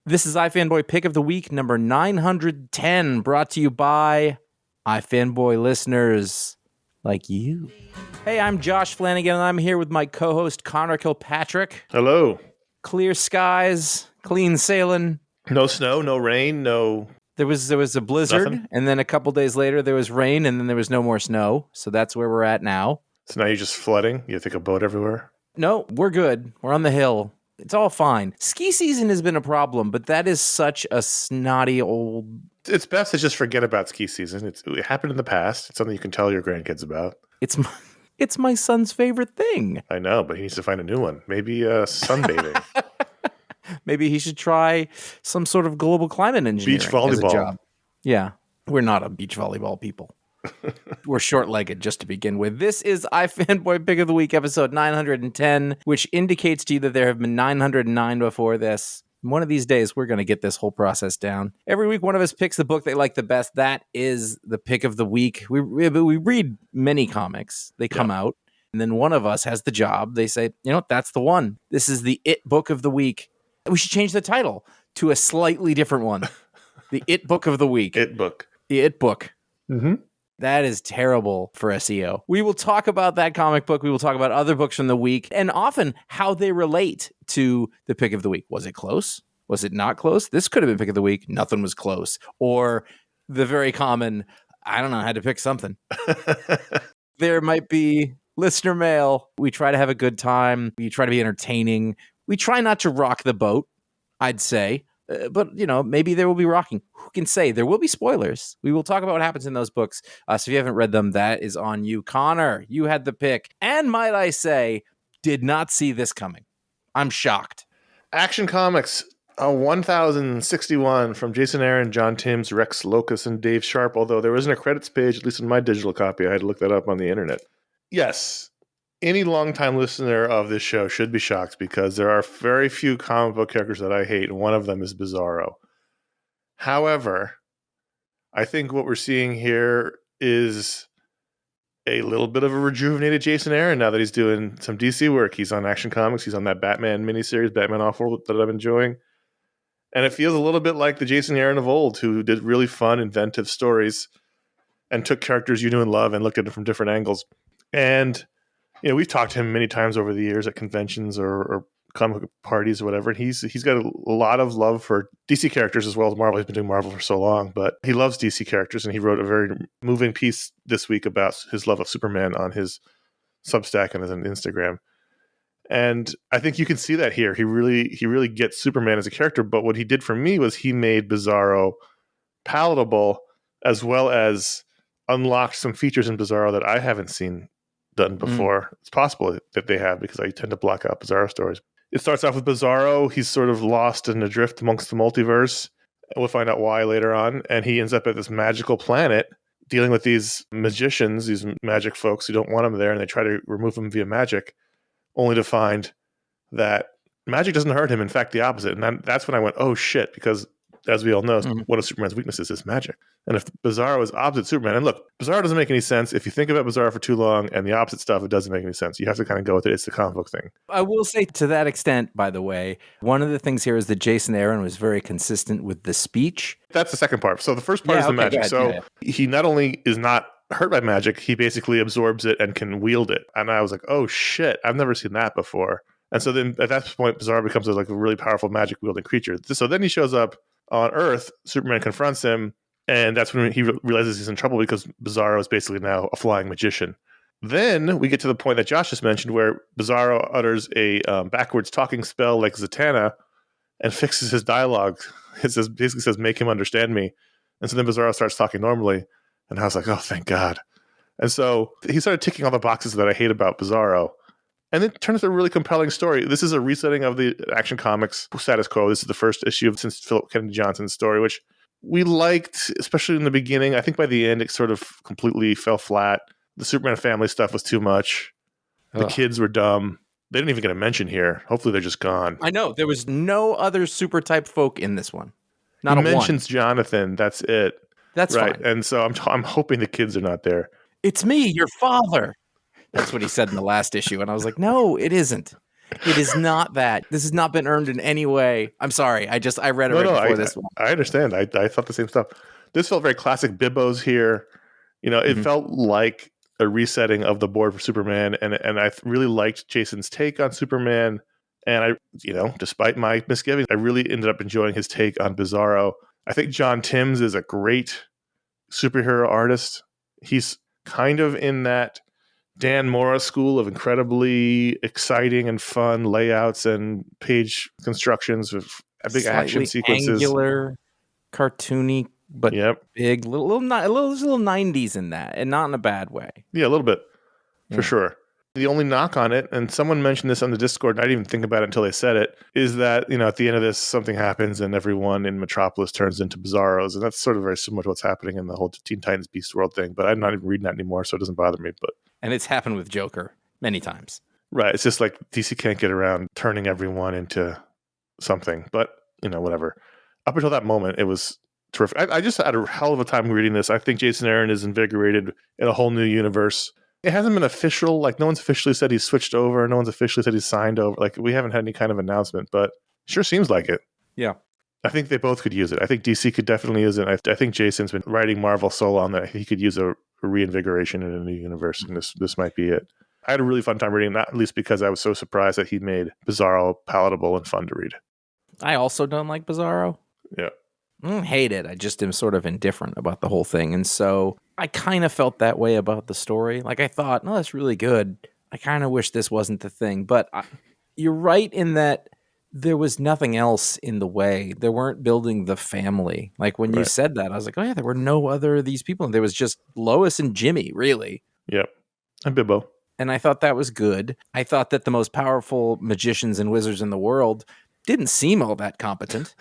This is iFanboy Pick of the Week, number 910, brought to you by iFanboy listeners like you. Hey, I'm Josh Flanagan, and I'm here with my co-host, Conor Kilpatrick. Hello. Clear skies, clean sailing. No snow, no rain, no... There was a blizzard, Nothing? And then a couple days later, there was rain, and then there was no more snow. So that's where we're at now. So now you're just flooding? You take a boat everywhere? No, we're good. We're on the hill. It's all fine. Ski season has been a problem, but that is such a snotty old... It's best to just forget about ski season. It happened in the past. It's something you can tell your grandkids about. It's my son's favorite thing. I know, but he needs to find a new one. Maybe sunbathing. Maybe he should try some sort of global climate engineering. Beach volleyball. As a job. Yeah, we're not a beach volleyball people. We're short-legged, just to begin with. This is iFanboy Pick of the Week, episode 910, which indicates to you that there have been 909 before this. One of these days, we're going to get this whole process down. Every week, one of us picks the book they like the best. That is the pick of the week. We read many comics. They come out, and then one of us has the job. They say, you know what, that's the one. This is the It Book of the Week. We should change the title to a slightly different one. The It Book of the Week. It Book. The It Book. Mm-hmm. That is terrible for SEO. We will talk about that comic book. We will talk about other books from the week and often how they relate to the pick of the week. Was it close? Was it not close? This could have been pick of the week. Nothing was close. Or the very common, I don't know, I had to pick something. There might be listener mail. We try to have a good time. We try to be entertaining. We try not to rock the boat, I'd say. But, you know, maybe there will be rocking. Who can say? There will be spoilers. We will talk about what happens in those books. So if you haven't read them, that is on you. Conor, you had the pick. And might I say, did not see this coming. I'm shocked. Action Comics 1061 from Jason Aaron, John Timms, Rex Locus, and Dave Sharp. Although there isn't a credits page, at least in my digital copy. I had to look that up on the internet. Yes. Any longtime listener of this show should be shocked because there are very few comic book characters that I hate, and one of them is Bizarro. However, I think what we're seeing here is a little bit of a rejuvenated Jason Aaron now that he's doing some DC work. He's on Action Comics. He's on that Batman miniseries, Batman Awful, that I'm enjoying. And it feels a little bit like the Jason Aaron of old, who did really fun, inventive stories and took characters you knew and love and looked at them from different angles. And you know, we've talked to him many times over the years at conventions or comic parties or whatever. And he's got a lot of love for DC characters as well as Marvel. He's been doing Marvel for so long, but he loves DC characters. And he wrote a very moving piece this week about his love of Superman on his Substack and his Instagram. And I think you can see that here. He really gets Superman as a character. But what he did for me was he made Bizarro palatable as well as unlocked some features in Bizarro that I haven't seen done before. It's possible that they have because I tend to block out Bizarro stories. It starts off with Bizarro. He's sort of lost and adrift amongst the multiverse. We'll find out why later on. And he ends up at this magical planet dealing with these magicians, these magic folks who don't want him there, and they try to remove him via magic, only to find that magic doesn't hurt him. In fact, the opposite. And that's when I went, oh shit, because as we all know, one of Superman's weaknesses is magic. And if Bizarro is opposite Superman, and look, Bizarro doesn't make any sense. If you think about Bizarro for too long and the opposite stuff, it doesn't make any sense. You have to kind of go with it. It's the comic book thing. I will say to that extent, by the way, one of the things here is that Jason Aaron was very consistent with the speech. That's the second part. So the first part is the magic. So he not only is not hurt by magic, he basically absorbs it and can wield it. And I was like, oh shit, I've never seen that before. And so then at that point, Bizarro becomes a really powerful magic wielding creature. So then he shows up on Earth. Superman confronts him, and that's when he realizes he's in trouble because Bizarro is basically now a flying magician. Then we get to the point that Josh just mentioned where Bizarro utters a backwards talking spell like Zatanna and fixes his dialogue. It basically says, make him understand me. And so then Bizarro starts talking normally, and I was like, oh, thank God. And so he started ticking all the boxes that I hate about Bizarro. And it turns out a really compelling story. This is a resetting of the Action Comics status quo. This is the first issue since Philip Kennedy Johnson's story, which we liked, especially in the beginning. I think by the end, it sort of completely fell flat. The Superman family stuff was too much. The kids were dumb. They didn't even get a mention here. Hopefully they're just gone. I know. There was no other super type folk in this one. Not he mentions Jonathan. That's it. That's right. Fine. And so I'm hoping the kids are not there. It's me, your father. That's what he said in the last issue. And I was like, no, it isn't. It is not that. This has not been earned in any way. I'm sorry. I read it before this one. I understand. I thought the same stuff. This felt very classic Bibbos here. It felt like a resetting of the board for Superman, and I really liked Jason's take on Superman. And despite my misgivings, I really ended up enjoying his take on Bizarro. I think John Timms is a great superhero artist. He's kind of in that Dan Mora school of incredibly exciting and fun layouts and page constructions with big action sequences. Angular, cartoony, but big, little 90s in that, and not in a bad way. Yeah, a little bit, for sure. The only knock on it, and someone mentioned this on the Discord, and I didn't even think about it until they said it, is that, at the end of this, something happens and everyone in Metropolis turns into Bizarros. And that's sort of very similar to what's happening in the whole Teen Titans Beast World thing. But I'm not even reading that anymore, so it doesn't bother me. And it's happened with Joker many times. Right. It's just like DC can't get around turning everyone into something. But, whatever. Up until that moment, it was terrific. I just had a hell of a time reading this. I think Jason Aaron is invigorated in a whole new universe. It hasn't been official. Like, no one's officially said he's switched over. No one's officially said he's signed over. Like, we haven't had any kind of announcement, but it sure seems like it. Yeah. I think they both could use it. I think DC could definitely use it. I think Jason's been writing Marvel so long that he could use a reinvigoration in a new universe, and this might be it. I had a really fun time reading that, at least because I was so surprised that he made Bizarro palatable and fun to read. I also don't like Bizarro. Yeah. I don't hate it. I just am sort of indifferent about the whole thing. And so I kind of felt that way about the story. Like, I thought, no, that's really good. I kind of wish this wasn't the thing. But you're right in that there was nothing else in the way. They weren't building the family. Like, when you said that, I was like, oh, yeah, there were no other of these people. There was just Lois and Jimmy, really. Yep. And Bibbo. And I thought that was good. I thought that the most powerful magicians and wizards in the world didn't seem all that competent.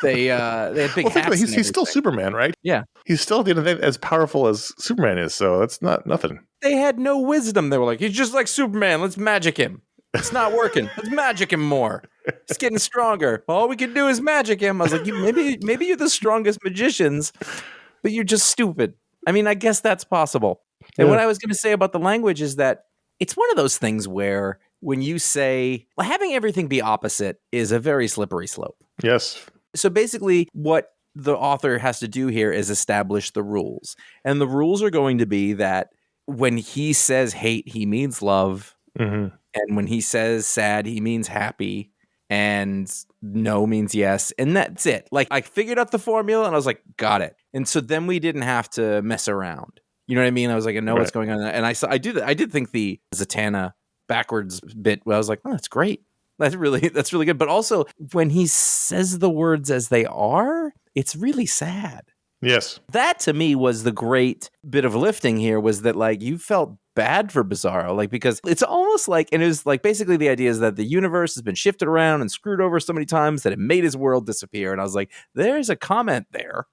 They had big hats. He's still Superman, right? Yeah. He's still at the end of the day as powerful as Superman is, so that's not nothing. They had no wisdom. They were like, he's just like Superman. Let's magic him. It's not working. Let's magic him more. He's getting stronger. All we can do is magic him. I was like, maybe you're the strongest magicians, but you're just stupid. I mean, I guess that's possible. And what I was going to say about the language is that it's one of those things where when you say, well, having everything be opposite is a very slippery slope. Yes. So basically what the author has to do here is establish the rules. And the rules are going to be that when he says hate, he means love. Mm-hmm. And when he says sad, he means happy. And no means yes. And that's it. Like, I figured out the formula and I was like, got it. And so then we didn't have to mess around. You know what I mean? I was like, I know what's going on. And I did think the Zatanna backwards bit, I was like, oh, that's great. That's really good. But also when he says the words as they are, it's really sad. Yes. That to me was the great bit of lifting here, was that like you felt bad for Bizarro, like, because it's almost like, and it was like basically the idea is that the universe has been shifted around and screwed over so many times that it made his world disappear. And I was like, there's a comment there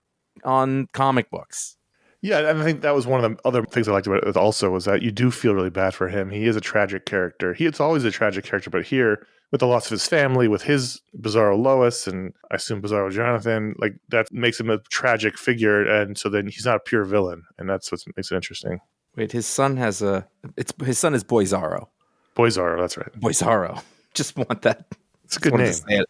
on comic books. Yeah, and I think that was one of the other things I liked about it also, was that you do feel really bad for him. He is a tragic character. It's always a tragic character, but here, with the loss of his family, with his Bizarro Lois, and I assume Bizarro Jonathan, like, that makes him a tragic figure, and so then he's not a pure villain, and that's what makes it interesting. Wait, his son is Boyzarro. Boyzarro, that's right. Boyzarro. Just want that. It's a good name.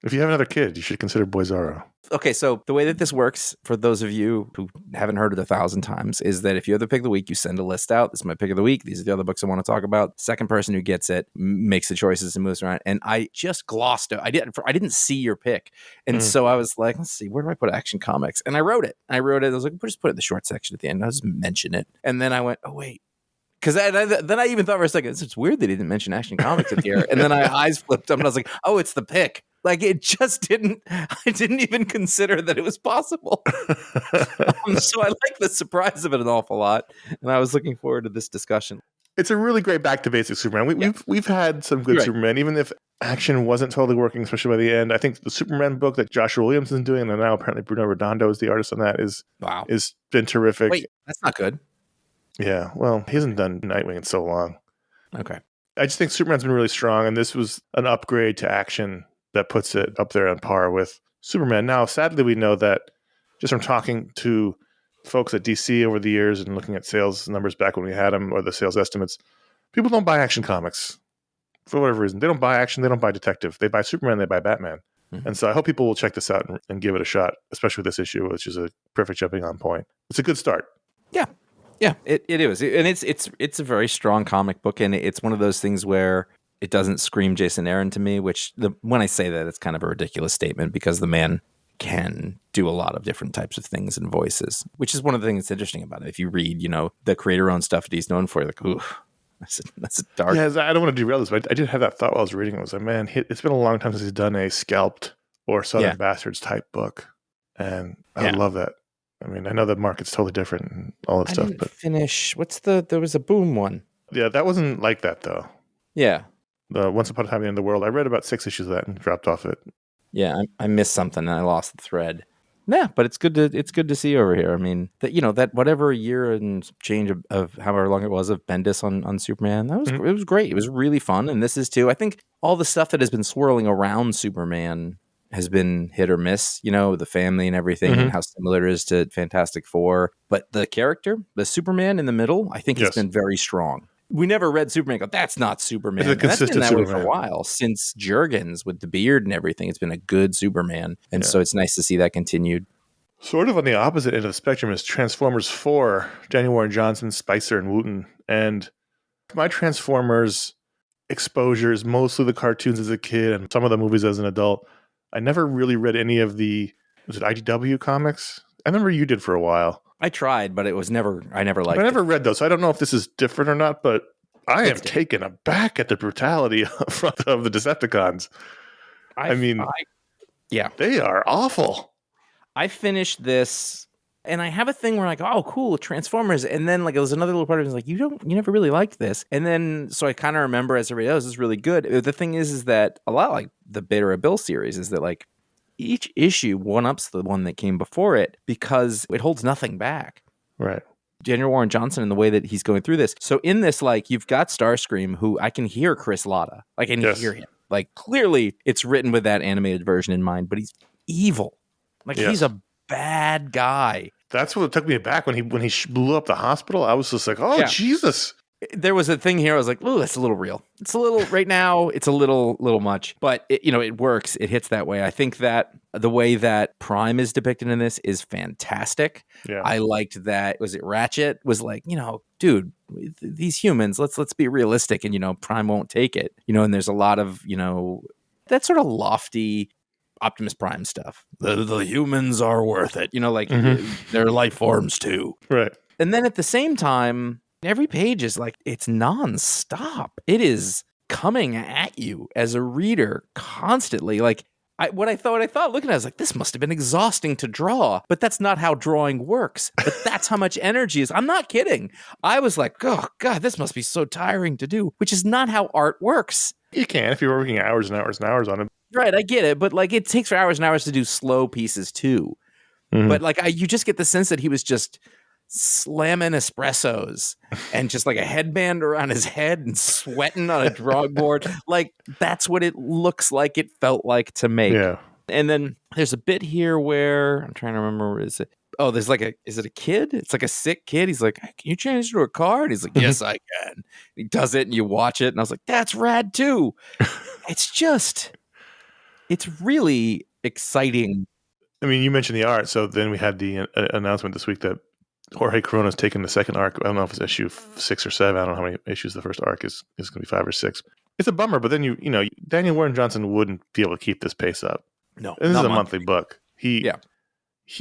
If you have another kid, you should consider Boyzarro. Okay, so the way that this works, for those of you who haven't heard it 1,000 times, is that if you have the pick of the week, you send a list out. This is my pick of the week. These are the other books I want to talk about. Second person who gets it makes the choices and moves around. And I just glossed it. I didn't see your pick. And so I was like, let's see, where do I put Action Comics? And I wrote it. I was like, just put it in the short section at the end. I'll just mention it. And then I went, oh, wait. Because then I even thought for a second, it's weird that he didn't mention Action Comics at the air. And then my eyes flipped up and I was like, oh, it's the pick. Like, it just didn't, I didn't even consider that it was possible. So I like the surprise of it an awful lot. And I was looking forward to this discussion. It's a really great back to basics Superman. We've had some good Superman, even if action wasn't totally working, especially by the end. I think the Superman book that Joshua Williams is doing, and now apparently Bruno Redondo is the artist on that, is been terrific. Wait, that's not good. Yeah, well, he hasn't done Nightwing in so long. Okay. I just think Superman's been really strong, and this was an upgrade to action that puts it up there on par with Superman. Now, sadly, we know that just from talking to folks at DC over the years and looking at sales numbers back when we had them, or the sales estimates, people don't buy Action Comics for whatever reason. They don't buy action. They don't buy detective. They buy Superman. They buy Batman. Mm-hmm. And so I hope people will check this out and give it a shot, especially with this issue, which is a perfect jumping on point. It's a good start. Yeah. Yeah, it is. And it's a very strong comic book. And it's one of those things where it doesn't scream Jason Aaron to me, which when I say that, it's kind of a ridiculous statement because the man can do a lot of different types of things and voices, which is one of the things that's interesting about it. If you read, the creator-owned stuff that he's known for, you're like, ooh, that's a dark. Yeah, I don't want to derail this, but I did have that thought while I was reading it. I was like, man, it's been a long time since he's done a Scalped or Southern Bastards type book. And I would love that. I mean, I know the market's totally different and all that stuff. But finish. There was a Boom one. Yeah, that wasn't like that, though. Yeah. The Once Upon a Time in the World. I read about 6 issues of that and dropped off it. Yeah, I missed something and I lost the thread. Yeah, but it's good to see over here. I mean, that whatever year and change of however long it was of Bendis on Superman, it was great. It was really fun, and this is too. I think all the stuff that has been swirling around Superman has been hit or miss. The family and everything, and how similar it is to Fantastic Four. But the character, the Superman in the middle, I think has been very strong. We never read Superman go, that's not Superman. It's a consistent that's been that Superman. way for a while. Since Jurgens with the beard and everything, it's been a good Superman. And so it's nice to see that continued. Sort of on the opposite end of the spectrum is Transformers 4, Daniel Warren Johnson, Spicer, and Wooten. And my Transformers exposure is mostly the cartoons as a kid and some of the movies as an adult. I never really read any of was it IDW comics? I remember you did for a while. I tried, but I never liked it. I never read those, so I don't know if this is different or not, but I am taken aback at the brutality of the Decepticons. I mean, they are awful. I finished this, and I have a thing where I'm like, oh, cool, Transformers, and then it was another little part of me like, you never really liked this, and then so I kind of remember as everybody else, this is really good. The thing is that a lot like the Beta Bill series is that each issue one-ups the one that came before it because it holds nothing back. Right. Daniel Warren Johnson and the way that he's going through this. So in this, you've got Starscream, who I can hear Chris Latta. I can hear him. Clearly it's written with that animated version in mind, but he's evil. He's a bad guy. That's what took me back when he blew up the hospital. I was just like, oh, Jesus. There was a thing here. I was like, oh, that's a little real. It's a little right now. It's a little much, but it works. It hits that way. I think that the way that Prime is depicted in this is fantastic. Yeah. I liked that. Was it Ratchet? Was dude, these humans. Let's be realistic, and Prime won't take it. And there's a lot of that sort of lofty Optimus Prime stuff. The humans are worth it. They're life forms too. Right. And then at the same time, every page is it's nonstop. It is coming at you as a reader constantly. What I thought looking at it, I was like, this must have been exhausting to draw, but that's not how drawing works. But that's how much energy is. I'm not kidding. I was like, oh God, this must be so tiring to do, which is not how art works. You can if you're working hours and hours and hours on it. Right, I get it, but it takes for hours and hours to do slow pieces too. Mm-hmm. But you just get the sense that he was just slamming espressos and just a headband around his head and sweating on a drawing board. That's what it looks like. It felt like to make. Yeah. And then there's a bit here where I'm trying to remember. Is it a kid? It's a sick kid. He's like, can you change into a car? And he's like, yes, I can. He does it and you watch it. And I was like, that's rad too. It's really exciting. I mean, you mentioned the art. So then we had the announcement this week that Jorge Corona's taken the second arc. I don't know if it's issue 6 or 7. I don't know how many issues the first arc is going to be, 5 or 6. It's a bummer, but then Daniel Warren Johnson wouldn't be able to keep this pace up. No, and this is a monthly book. He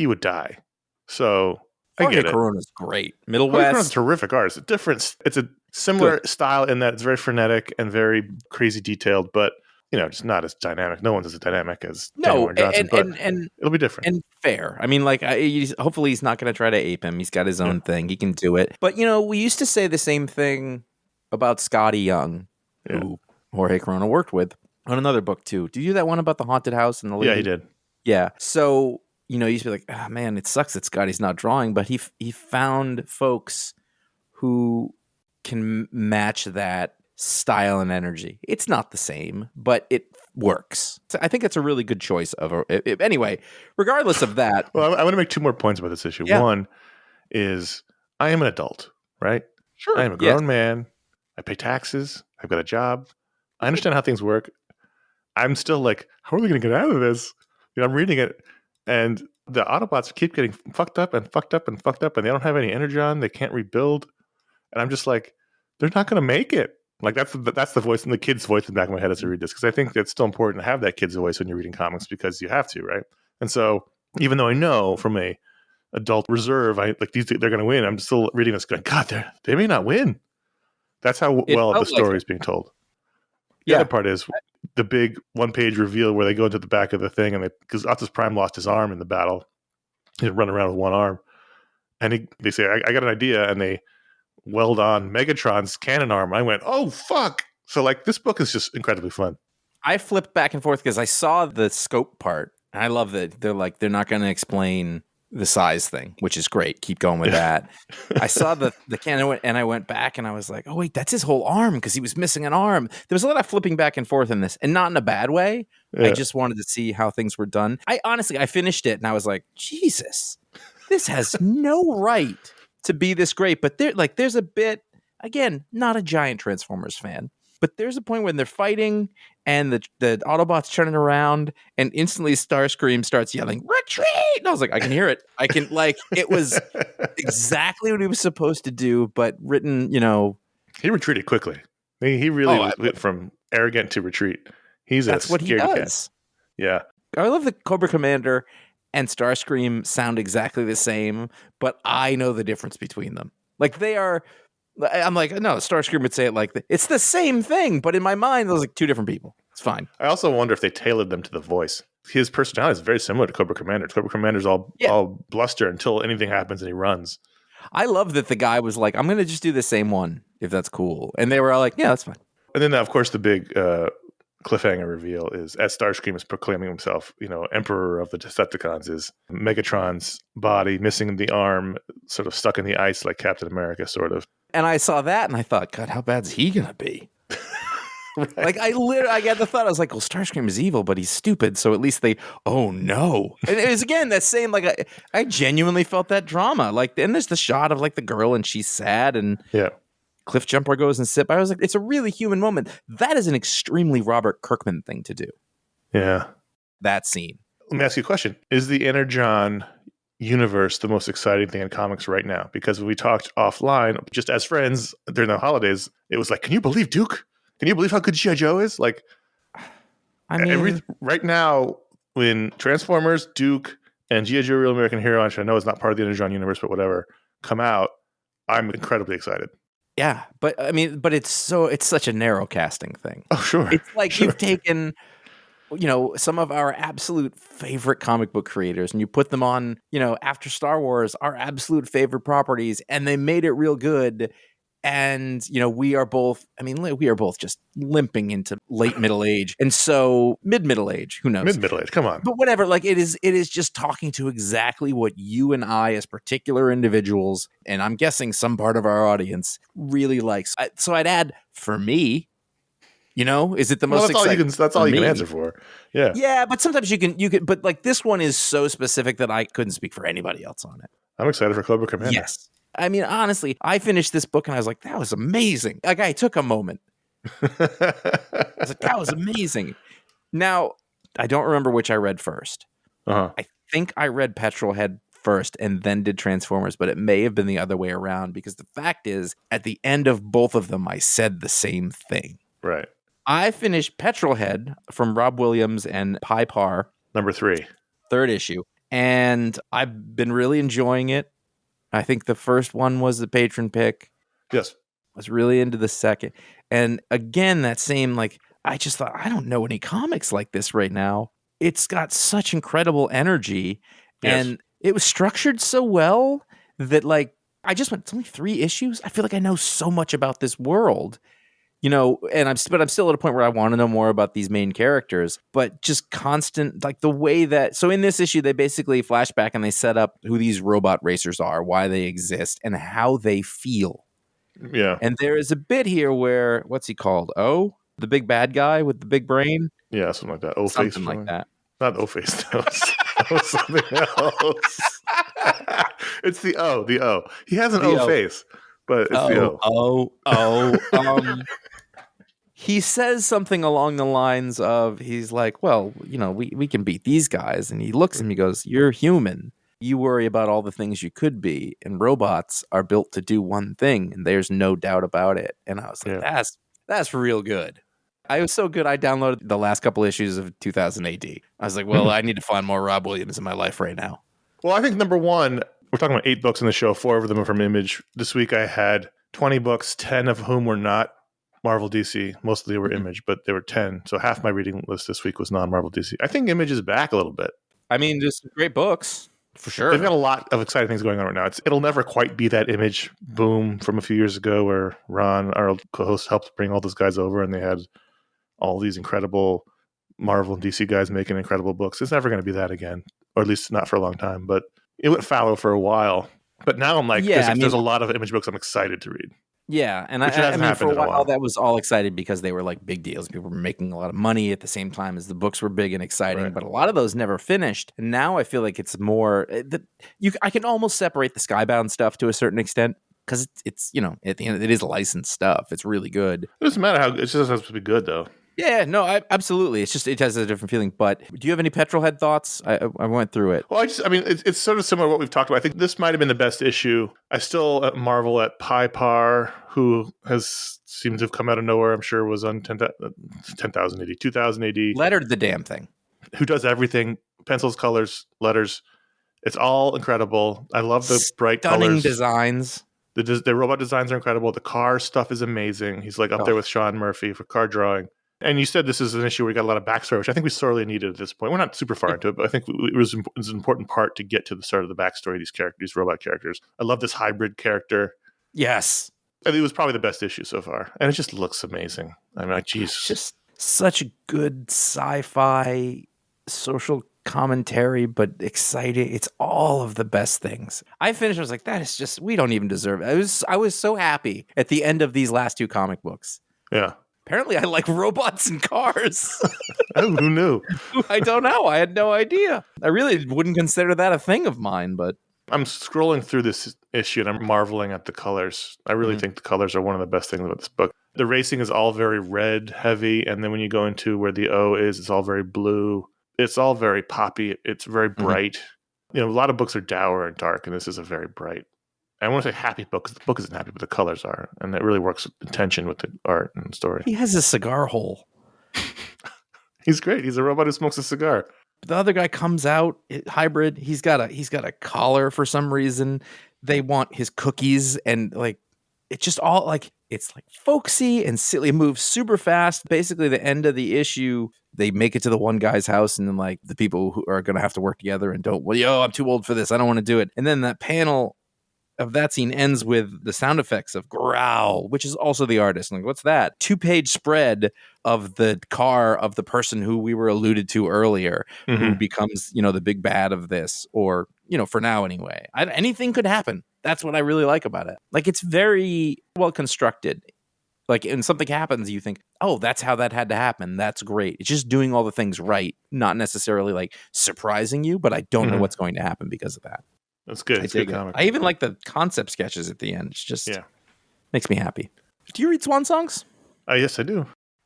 would die. So I get it. Corona's great. Middle Jorge West. Corona's terrific art. It's a different. It's a similar style in that it's very frenetic and very crazy detailed, but just not as dynamic. No one's as dynamic as Daniel Warren Johnson, but it'll be different. And fair. I mean, hopefully he's not going to try to ape him. He's got his own thing. He can do it. But, we used to say the same thing about Scotty Young, who Jorge Corona worked with on another book, too. Did you do that one about the haunted house? And the lady? Yeah, he did. Yeah. So, you used to be like, oh, man, it sucks that Scotty's not drawing. But he found folks who can match that style and energy. It's not the same, but it works. So I think it's a really good choice anyway, regardless of that. Well, I want to make 2 more points about this issue. Yeah. One is I am an adult, right? Sure. I am a grown man. I pay taxes. I've got a job. I understand how things work. I'm still like, how are we going to get out of this? I'm reading it, and the Autobots keep getting fucked up and fucked up and fucked up, and they don't have any energon. They can't rebuild, and I'm just like, they're not going to make it. Like that's the voice and the kid's voice in the back of my head as I read this, because I think it's still important to have that kid's voice when you're reading comics, because you have to, right? And so even though I know from a adult reserve, they're going to win, I'm still reading this going, God, they may not win. That's how well the story is being told. The other part is the big one-page reveal where they go into the back of the thing, and because Optimus Prime lost his arm in the battle, he's running around with one arm, and they say, I got an idea, and they weld on Megatron's cannon arm. I went, oh fuck! So like this book is just incredibly fun. I flipped back and forth because I saw the scope part, and I love that they're not going to explain the size thing, which is great. Keep going with that. I saw the cannon, and I went back, and I was like, oh wait, that's his whole arm, because he was missing an arm. There was a lot of flipping back and forth in this, and not in a bad way. Yeah. I just wanted to see how things were done. I finished it, and I was like, Jesus, this has no right to be this great. But there's a bit, again, not a giant Transformers fan, but there's a point when they're fighting and the Autobots turning around, and instantly Starscream starts yelling, retreat! And I was like, I can hear it. It was exactly what he was supposed to do, but written, He retreated quickly. He really went from arrogant to retreat. That's what he does. Cat. Yeah. I love the Cobra Commander and Starscream sound exactly the same, but I know the difference between them. Like they are... I'm like, no, Starscream would say it like it's the same thing, but in my mind, those are like two different people. It's fine. I also wonder if they tailored them to the voice. His personality is very similar to Cobra Commander. Cobra Commander's all bluster until anything happens and he runs. I love that the guy was like, I'm going to just do the same one if that's cool. And they were all like, yeah, that's fine. And then, of course, the big cliffhanger reveal is, as Starscream is proclaiming himself, Emperor of the Decepticons, is Megatron's body, missing the arm, sort of stuck in the ice like Captain America, sort of. And I saw that and I thought, God, how bad is he going to be? Right. Like I got the thought, I was like, well, Starscream is evil, but he's stupid. So at least oh no. And it was, again, that same, like, I genuinely felt that drama. Like, then there's the shot of like the girl and she's sad and Cliff Jumper goes and sip. I was like, it's a really human moment. That is an extremely Robert Kirkman thing to do. Yeah. That scene. Let me ask you a question. Is the Energon universe the most exciting thing in comics right now? Because when we talked offline, just as friends during the holidays, it was like, can you believe Duke? Can you believe how good G.I. Joe is? Like, I mean, right now, when Transformers, Duke, and G.I. Joe Real American Hero, which I know is not part of the Energon universe, but whatever, come out, I'm incredibly excited. Yeah, but I mean, it's such a narrow casting thing. Oh, sure. It's like you've taken, some of our absolute favorite comic book creators, and you put them on, after Star Wars, our absolute favorite properties, and they made it real good. And, we are both just limping into late middle age. And so mid-middle age, who knows? Mid-middle age, come on. But whatever, like it is just talking to exactly what you and I as particular individuals, and I'm guessing some part of our audience really likes. So I'd add, for me, is it the most exciting? That's all you can answer for. Yeah. Yeah, but sometimes you can, but like this one is so specific that I couldn't speak for anybody else on it. I'm excited for Cobra Commander. Yes. I mean, honestly, I finished this book and I was like, that was amazing. Like, I took a moment. I was like, that was amazing. Now, I don't remember which I read first. Uh-huh. I think I read Petrol Head first and then did Transformers, but it may have been the other way around, because the fact is, at the end of both of them, I said the same thing. Right. I finished Petrol Head from Rob Williams and Pi Par. Number 3. Third issue. And I've been really enjoying it. I think the first one was the Patron Pick. Yes. I was really into the second. And again, that same, like, I just thought, I don't know any comics like this right now. It's got such incredible energy. Yes. And it was structured so well that, like, I just went, it's only 3 issues. I feel like I know so much about this world. And I'm still at a point where I want to know more about these main characters, but just constant, like the way that, so in this issue, they basically flashback and they set up who these robot racers are, why they exist, and how they feel. Yeah. And there is a bit here where, what's he called? O? The big bad guy with the big brain? Yeah, something like that. O-face. Something like that. Not O-face. That was something else. It's the O. The O. He has an O face. But it's the O. he says something along the lines of, he's like, well, we can beat these guys. And he looks at him, he goes, you're human. You worry about all the things you could be. And robots are built to do one thing. And there's no doubt about it. And I was like, that's real good. I was so good, I downloaded the last couple issues of 2000 AD. I was like, well, I need to find more Rob Williams in my life right now. Well, I think number one, we're talking about 8 books in the show. 4 of them are from Image. This week I had 20 books, 10 of whom were not Marvel DC. Mostly were Image, but there were 10. So half my reading list this week was non-Marvel DC. I think Image is back a little bit. I mean, just great books, for sure. They've got a lot of exciting things going on right now. It'll never quite be that Image boom from a few years ago where Ron, our co-host, helped bring all those guys over and they had all these incredible Marvel and DC guys making incredible books. It's never going to be that again, or at least not for a long time. But it went fallow for a while. But now I'm like, there's a lot of Image books I'm excited to read. Yeah, and I mean, for a while that was all excited because they were like big deals. People were making a lot of money at the same time as the books were big and exciting. Right. But a lot of those never finished. And now I feel like it's more. I can almost separate the Skybound stuff to a certain extent because it's at the end it is licensed stuff. It's really good. It doesn't matter how it just has to be good though. Yeah, no, absolutely. It's just it has a different feeling. But do you have any Petrol Head thoughts? I went through it. Well, it's sort of similar to what we've talked about. I think this might have been the best issue. I still marvel at Par, who has seemed to have come out of nowhere. I'm sure was on 10,000 AD, 2,000 AD. Lettered the damn thing. Who does everything? Pencils, colors, letters. It's all incredible. I love the bright colors. Stunning designs. The robot designs are incredible. The car stuff is amazing. He's like up there with Sean Murphy for car drawing. And you said this is an issue where we got a lot of backstory, which I think we sorely needed at this point. We're not super far into it, but I think it was an important part to get to the start of the backstory of these characters, these robot characters. I love this hybrid character. Yes. I think it was probably the best issue so far. And it just looks amazing. I mean, geez. It's just such a good sci-fi social commentary, but exciting. It's all of the best things. I finished, I was like, that is just, we don't even deserve it. I was so happy at the end of these last 2 comic books. Yeah. Apparently, I like robots and cars. Who knew? I don't know. I had no idea. I really wouldn't consider that a thing of mine, but I'm scrolling through this issue and I'm marveling at the colors. I really think the colors are one of the best things about this book. The racing is all very red heavy, and then when you go into where the O is, it's all very blue. It's all very poppy. It's very bright. A lot of books are dour and dark, and this is a very bright. I want to say happy book because the book isn't happy, but the colors are. And that really works in tension with the art and story. He has a cigar hole. He's great. He's a robot who smokes a cigar. The other guy comes out, hybrid. He's got a collar for some reason. They want his cookies, and like it's just all like it's like folksy and silly. It moves super fast. Basically, the end of the issue, they make it to the one guy's house, and then like the people who are going to have to work together and don't. Well, I'm too old for this. I don't want to do it. And then that panel of that scene ends with the sound effects of growl, which is also the artist. Like, what's that? 2-page spread of the car of the person who we were alluded to earlier, who becomes, the big bad of this, or, for now anyway. Anything could happen. That's what I really like about it. Like, it's very well constructed. Like, when something happens, you think, oh, that's how that had to happen. That's great. It's just doing all the things right, not necessarily like surprising you, but I don't know what's going to happen because of that. That's good. It's a good comic. I even like the concept sketches at the end. It's just makes me happy. Do you read Swan Songs? Yes, I do.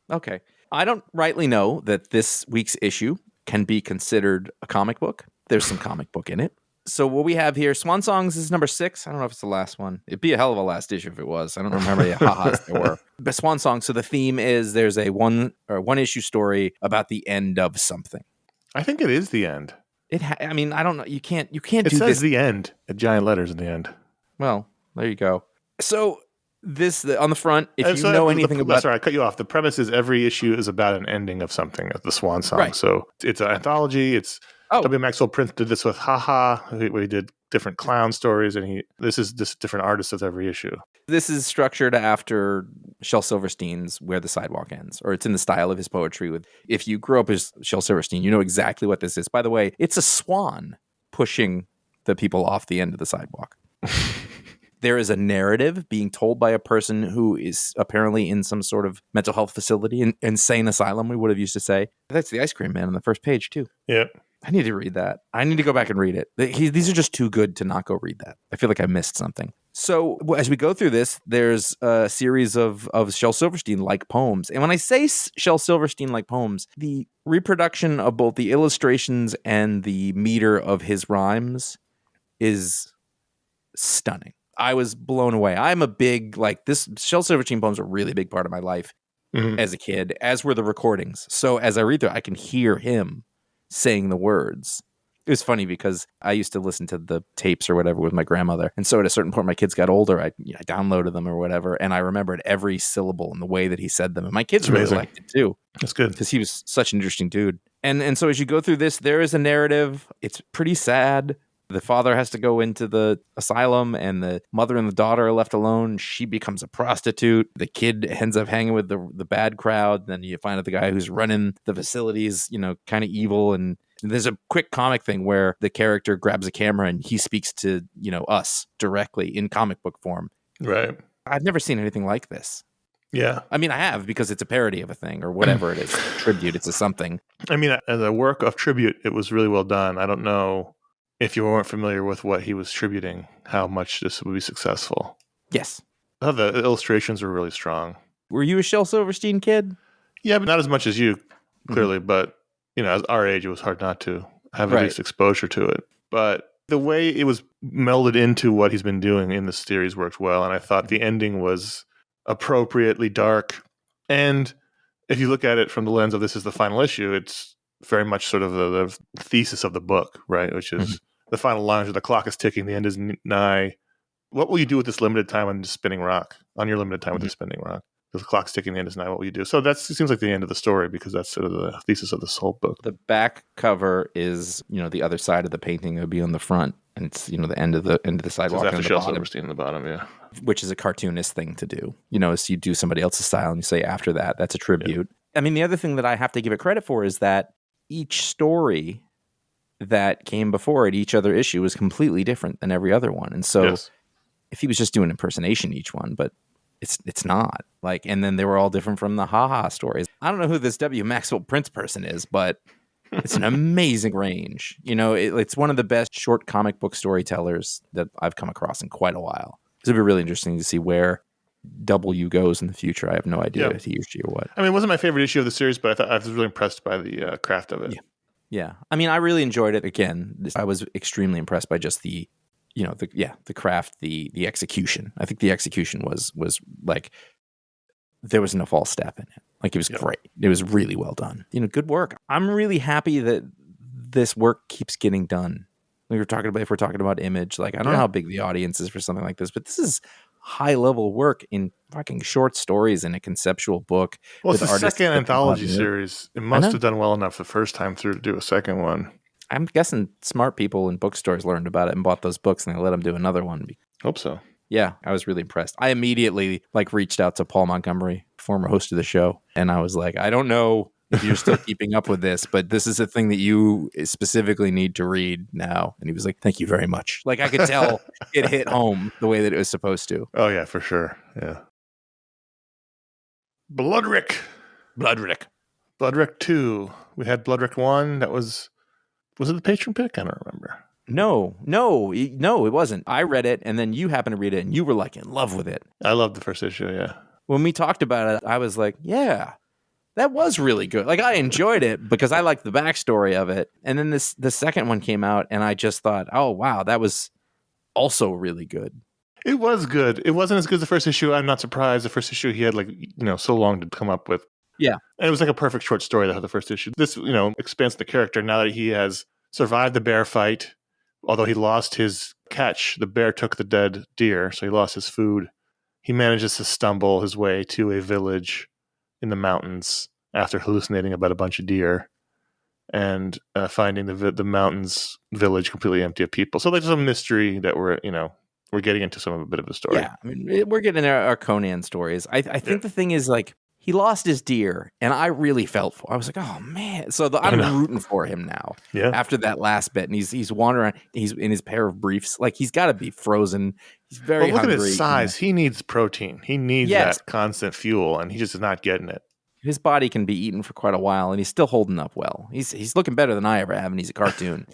Okay. I don't rightly know that this week's issue can be considered a comic book. There's some comic book in it. So what we have here, Swan Songs is number 6. I don't know if it's the last one. It'd be a hell of a last issue if it was. I don't remember the ha-has there were. But Swan Songs, so the theme is there's a one issue story about the end of something. I think it is the end. I mean, I don't know. You can't do this. It says the end, giant letters in the end. Well, there you go. So this on the front, if you know anything about... Sorry, I cut you off. The premise is every issue is about an ending of something, of the Swan Song. Right. So it's an anthology. It's W. Maxwell Prince did this with Ha-Ha, where he did different clown stories, and this is just different artists with every issue. This is structured after Shel Silverstein's Where the Sidewalk Ends, or it's in the style of his poetry. If you grew up as Shel Silverstein, you know exactly what this is. By the way, it's a swan pushing the people off the end of the sidewalk. There is a narrative being told by a person who is apparently in some sort of mental health facility, insane asylum, we would have used to say. That's the ice cream man on the first page, too. Yeah. I need to read that. I need to go back and read it. These are just too good to not go read that. I feel like I missed something. So as we go through this, there's a series of Shel Silverstein-like poems. And when I say Shel Silverstein-like poems, the reproduction of both the illustrations and the meter of his rhymes is stunning. I was blown away. I'm a big, this Shel Silverstein poems are a really big part of my life as a kid, as were the recordings. So as I read through, I can hear him saying the words. It was funny because I used to listen to the tapes or whatever with my grandmother. And so at a certain point, my kids got older. I downloaded them or whatever. And I remembered every syllable and the way that he said them. And my kids really liked it too. That's good. Because he was such an interesting dude. And so as you go through this, there is a narrative. It's pretty sad. The father has to go into the asylum and the mother and the daughter are left alone. She becomes a prostitute. The kid ends up hanging with the bad crowd. Then you find out the guy who's running the facilities, kind of evil. And there's a quick comic thing where the character grabs a camera and he speaks to, us directly in comic book form. Right. I've never seen anything like this. Yeah. I mean, I have, because it's a parody of a thing or whatever it is. Tribute. It's a something. I mean, as a work of tribute, it was really well done. I don't know if you weren't familiar with what he was tributing, how much this would be successful. Yes. Oh, the illustrations were really strong. Were you a Shel Silverstein kid? Yeah, but not as much as you, clearly. But, as our age, it was hard not to have at least exposure to it. But the way it was melded into what he's been doing in the series worked well. And I thought the ending was appropriately dark. And if you look at it from the lens of this is the final issue, it's very much sort of the thesis of the book, right? Which is the final lines where the clock is ticking, the end is nigh. What will you do with this limited time on the spinning rock? On your limited time with the spinning rock? The clock's ticking, the end is nigh. What will you do? So it seems like the end of the story, because that's sort of the thesis of this whole book. The back cover is, the other side of the painting. It would be on the front, and it's, the end of the sidewalk. After Shel Silverstein in the bottom, yeah. Which is a cartoonist thing to do. Is you do somebody else's style and you say after that, that's a tribute. Yeah. I mean, the other thing that I have to give it credit for is that each story that came before it, each other issue, was completely different than every other one. And so if he was just doing impersonation each one, but it's not. And then they were all different from the haha stories. I don't know who this W. Maxwell Prince person is, but it's an amazing range. It's one of the best short comic book storytellers that I've come across in quite a while. It'll be really interesting to see where W goes in the future. I have no idea if he or she or what. I mean, it wasn't my favorite issue of the series, but I was really impressed by the craft of it. Yeah. I mean, I really enjoyed it. Again, I was extremely impressed by just the craft, the execution. I think the execution was there was no false step in it. It was great. It was really well done. Good work. I'm really happy that this work keeps getting done. If we're talking about Image, I don't know how big the audience is for something like this, but this is high level work in fucking short stories in a conceptual book. Well, it's the second anthology series. It must have done well enough the first time through to do a second one. I'm guessing smart people in bookstores learned about it and bought those books, and they let them do another one. Hope so. Yeah, I was really impressed. I immediately reached out to Paul Montgomery, former host of the show, and I was like, I don't know if you're still keeping up with this, but this is a thing that you specifically need to read now. And he was like, thank you very much. I could tell it hit home the way that it was supposed to. Oh, yeah, for sure. Yeah. Bloodrik 2. We had Bloodrik 1. That was it the Patron Pick? I don't remember. No, it wasn't. I read it, and then you happened to read it, and you were in love with it. I loved the first issue, yeah. When we talked about it, I was like, yeah, that was really good. I enjoyed it because I liked the backstory of it. And then the second one came out, and I just thought, oh, wow, that was also really good. It was good. It wasn't as good as the first issue. I'm not surprised. The first issue he had so long to come up with. Yeah. And it was a perfect short story that had the first issue. This, expands the character now that he has survived the bear fight. Although he lost his catch, the bear took the dead deer, so he lost his food. He manages to stumble his way to a village in the mountains after hallucinating about a bunch of deer and finding the mountains village completely empty of people. So there's some mystery that we're getting into some of a bit of the story. Yeah, I mean, we're getting our Conan stories. I think the thing is he lost his deer, and I really felt for. I was like, "Oh man!" So I'm rooting for him now. Yeah. After that last bit, and he's wandering. He's in his pair of briefs. He's got to be frozen. He's very look hungry. At his size. He needs protein. He needs that constant fuel, and he just is not getting it. His body can be eaten for quite a while, and he's still holding up well. He's looking better than I ever have, and he's a cartoon.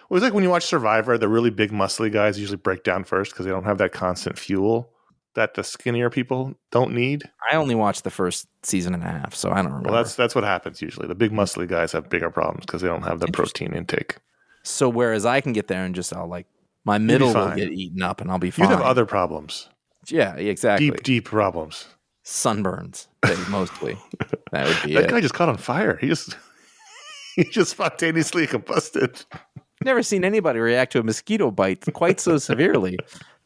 Well, it's like when you watch Survivor, the really big muscly guys usually break down first because they don't have that constant fuel that the skinnier people don't need. I only watched the first season and a half, so I don't remember. Well, that's what happens usually. The big muscly guys have bigger problems because they don't have the protein intake. So whereas I can get there and just my middle will get eaten up and I'll be fine. You have other problems. Yeah, exactly. Deep problems. Sunburns, mostly. That would be That guy just caught on fire. He just spontaneously combusted. Never seen anybody react to a mosquito bite quite so severely.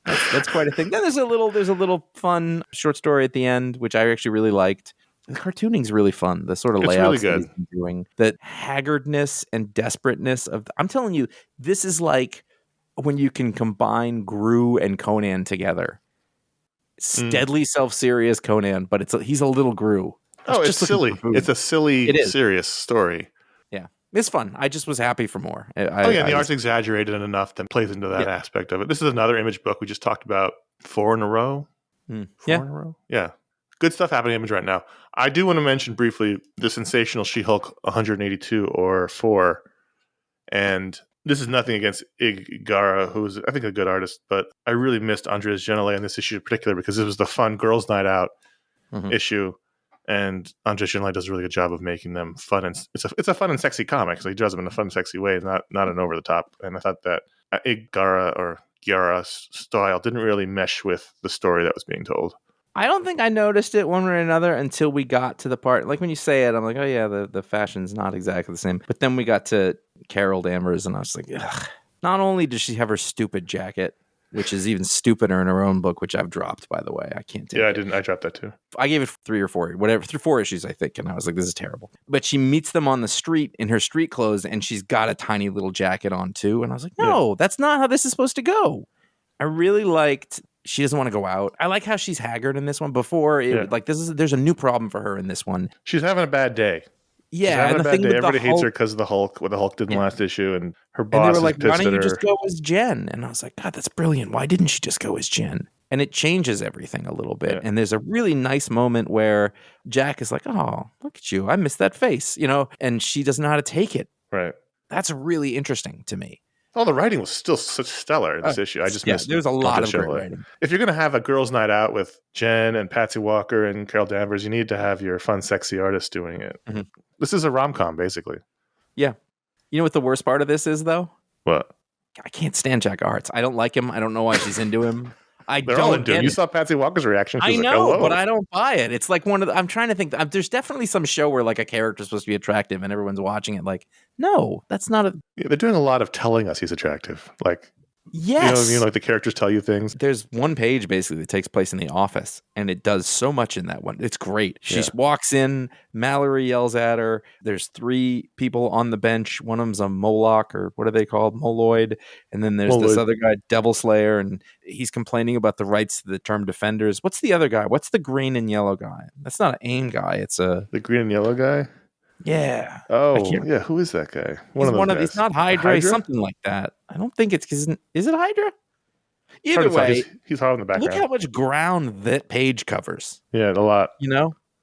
That's quite a thing. Then there's a little fun short story at the end, which I actually really liked. The cartooning's really fun. The sort of layouts that he's been doing, the haggardness and desperateness of. I'm telling you, this is like when you can combine Gru and Conan together. Deadly self-serious Conan, but he's a little Gru. It's silly. It's a silly, serious story. Yeah. It's fun. I just was happy for more. The art's exaggerated enough that plays into that aspect of it. This is another Image book. We just talked about 4 in a row. 4 in a row? Yeah. Good stuff happening in Image right now. I do want to mention briefly the Sensational She-Hulk 182 or 4. And this is nothing against Igara, who's, I think, a good artist, but I really missed Andreas Genele in this issue in particular because this was the fun Girls' Night Out issue. And Andreas Genele does a really good job of making them fun, and it's a fun and sexy comic. So he does them in a fun, sexy way, not an over the top. And I thought that Igara's style didn't really mesh with the story that was being told. I don't think I noticed it one way or another until we got to the part. Like when you say it, I'm like, oh yeah, the fashion's not exactly the same. But then we got to Carol Danvers, and I was like, ugh. Not only does she have her stupid jacket, which is even stupider in her own book, which I've dropped, by the way. I can't take it. I dropped that too. I gave it 3 or 4, whatever, 4 issues, I think. And I was like, this is terrible. But she meets them on the street in her street clothes, and she's got a tiny little jacket on too. And I was like, no, that's not how this is supposed to go. I really liked, she doesn't want to go out. I like how she's haggard in this one. Before, there's a new problem for her in this one. She's having a bad day. Yeah, and the thing with everybody hates her because of the Hulk, what the Hulk did in the last issue, and her boss. And they were like, "Why don't you just go as Jen?" And I was like, "God, that's brilliant. Why didn't she just go as Jen?" And it changes everything a little bit. Yeah. And there's a really nice moment where Jack is like, "Oh, look at you! I missed that face," and she doesn't know how to take it. Right. That's really interesting to me. Oh, the writing was still such stellar in this issue. I just missed. There's a lot of great writing. If you're going to have a girls' night out with Jen and Patsy Walker and Carol Danvers, you need to have your fun, sexy artist doing it. Mm-hmm. This is a rom-com, basically. Yeah. You know what the worst part of this is, though? What? I can't stand Jack Arts. I don't like him. I don't know why she's into him. They're all into him. You saw Patsy Walker's reaction. I know, but I don't buy it. It's like I'm trying to think. There's definitely some show where like a character's supposed to be attractive and everyone's watching it like, no, that's not a... Yeah, they're doing a lot of telling us he's attractive. Like, yes. Like the characters tell you things. There's one page basically that takes place in the office, and it does so much in that one. It's great. She walks in, Mallory yells at her. There's 3 people on the bench. One of them's a Moloch, or what are they called? Moloid. And then there's this other guy, Devil Slayer, and he's complaining about the rights to the term defenders. What's the other guy? What's the green and yellow guy? That's not an AIM guy. It's the green and yellow guy? Yeah. Oh, yeah. Who is that guy? It's not Hydra, something like that. I don't think it's because is it Hydra? Either way, he's hard in the background. Look how much ground that page covers. Yeah, a lot.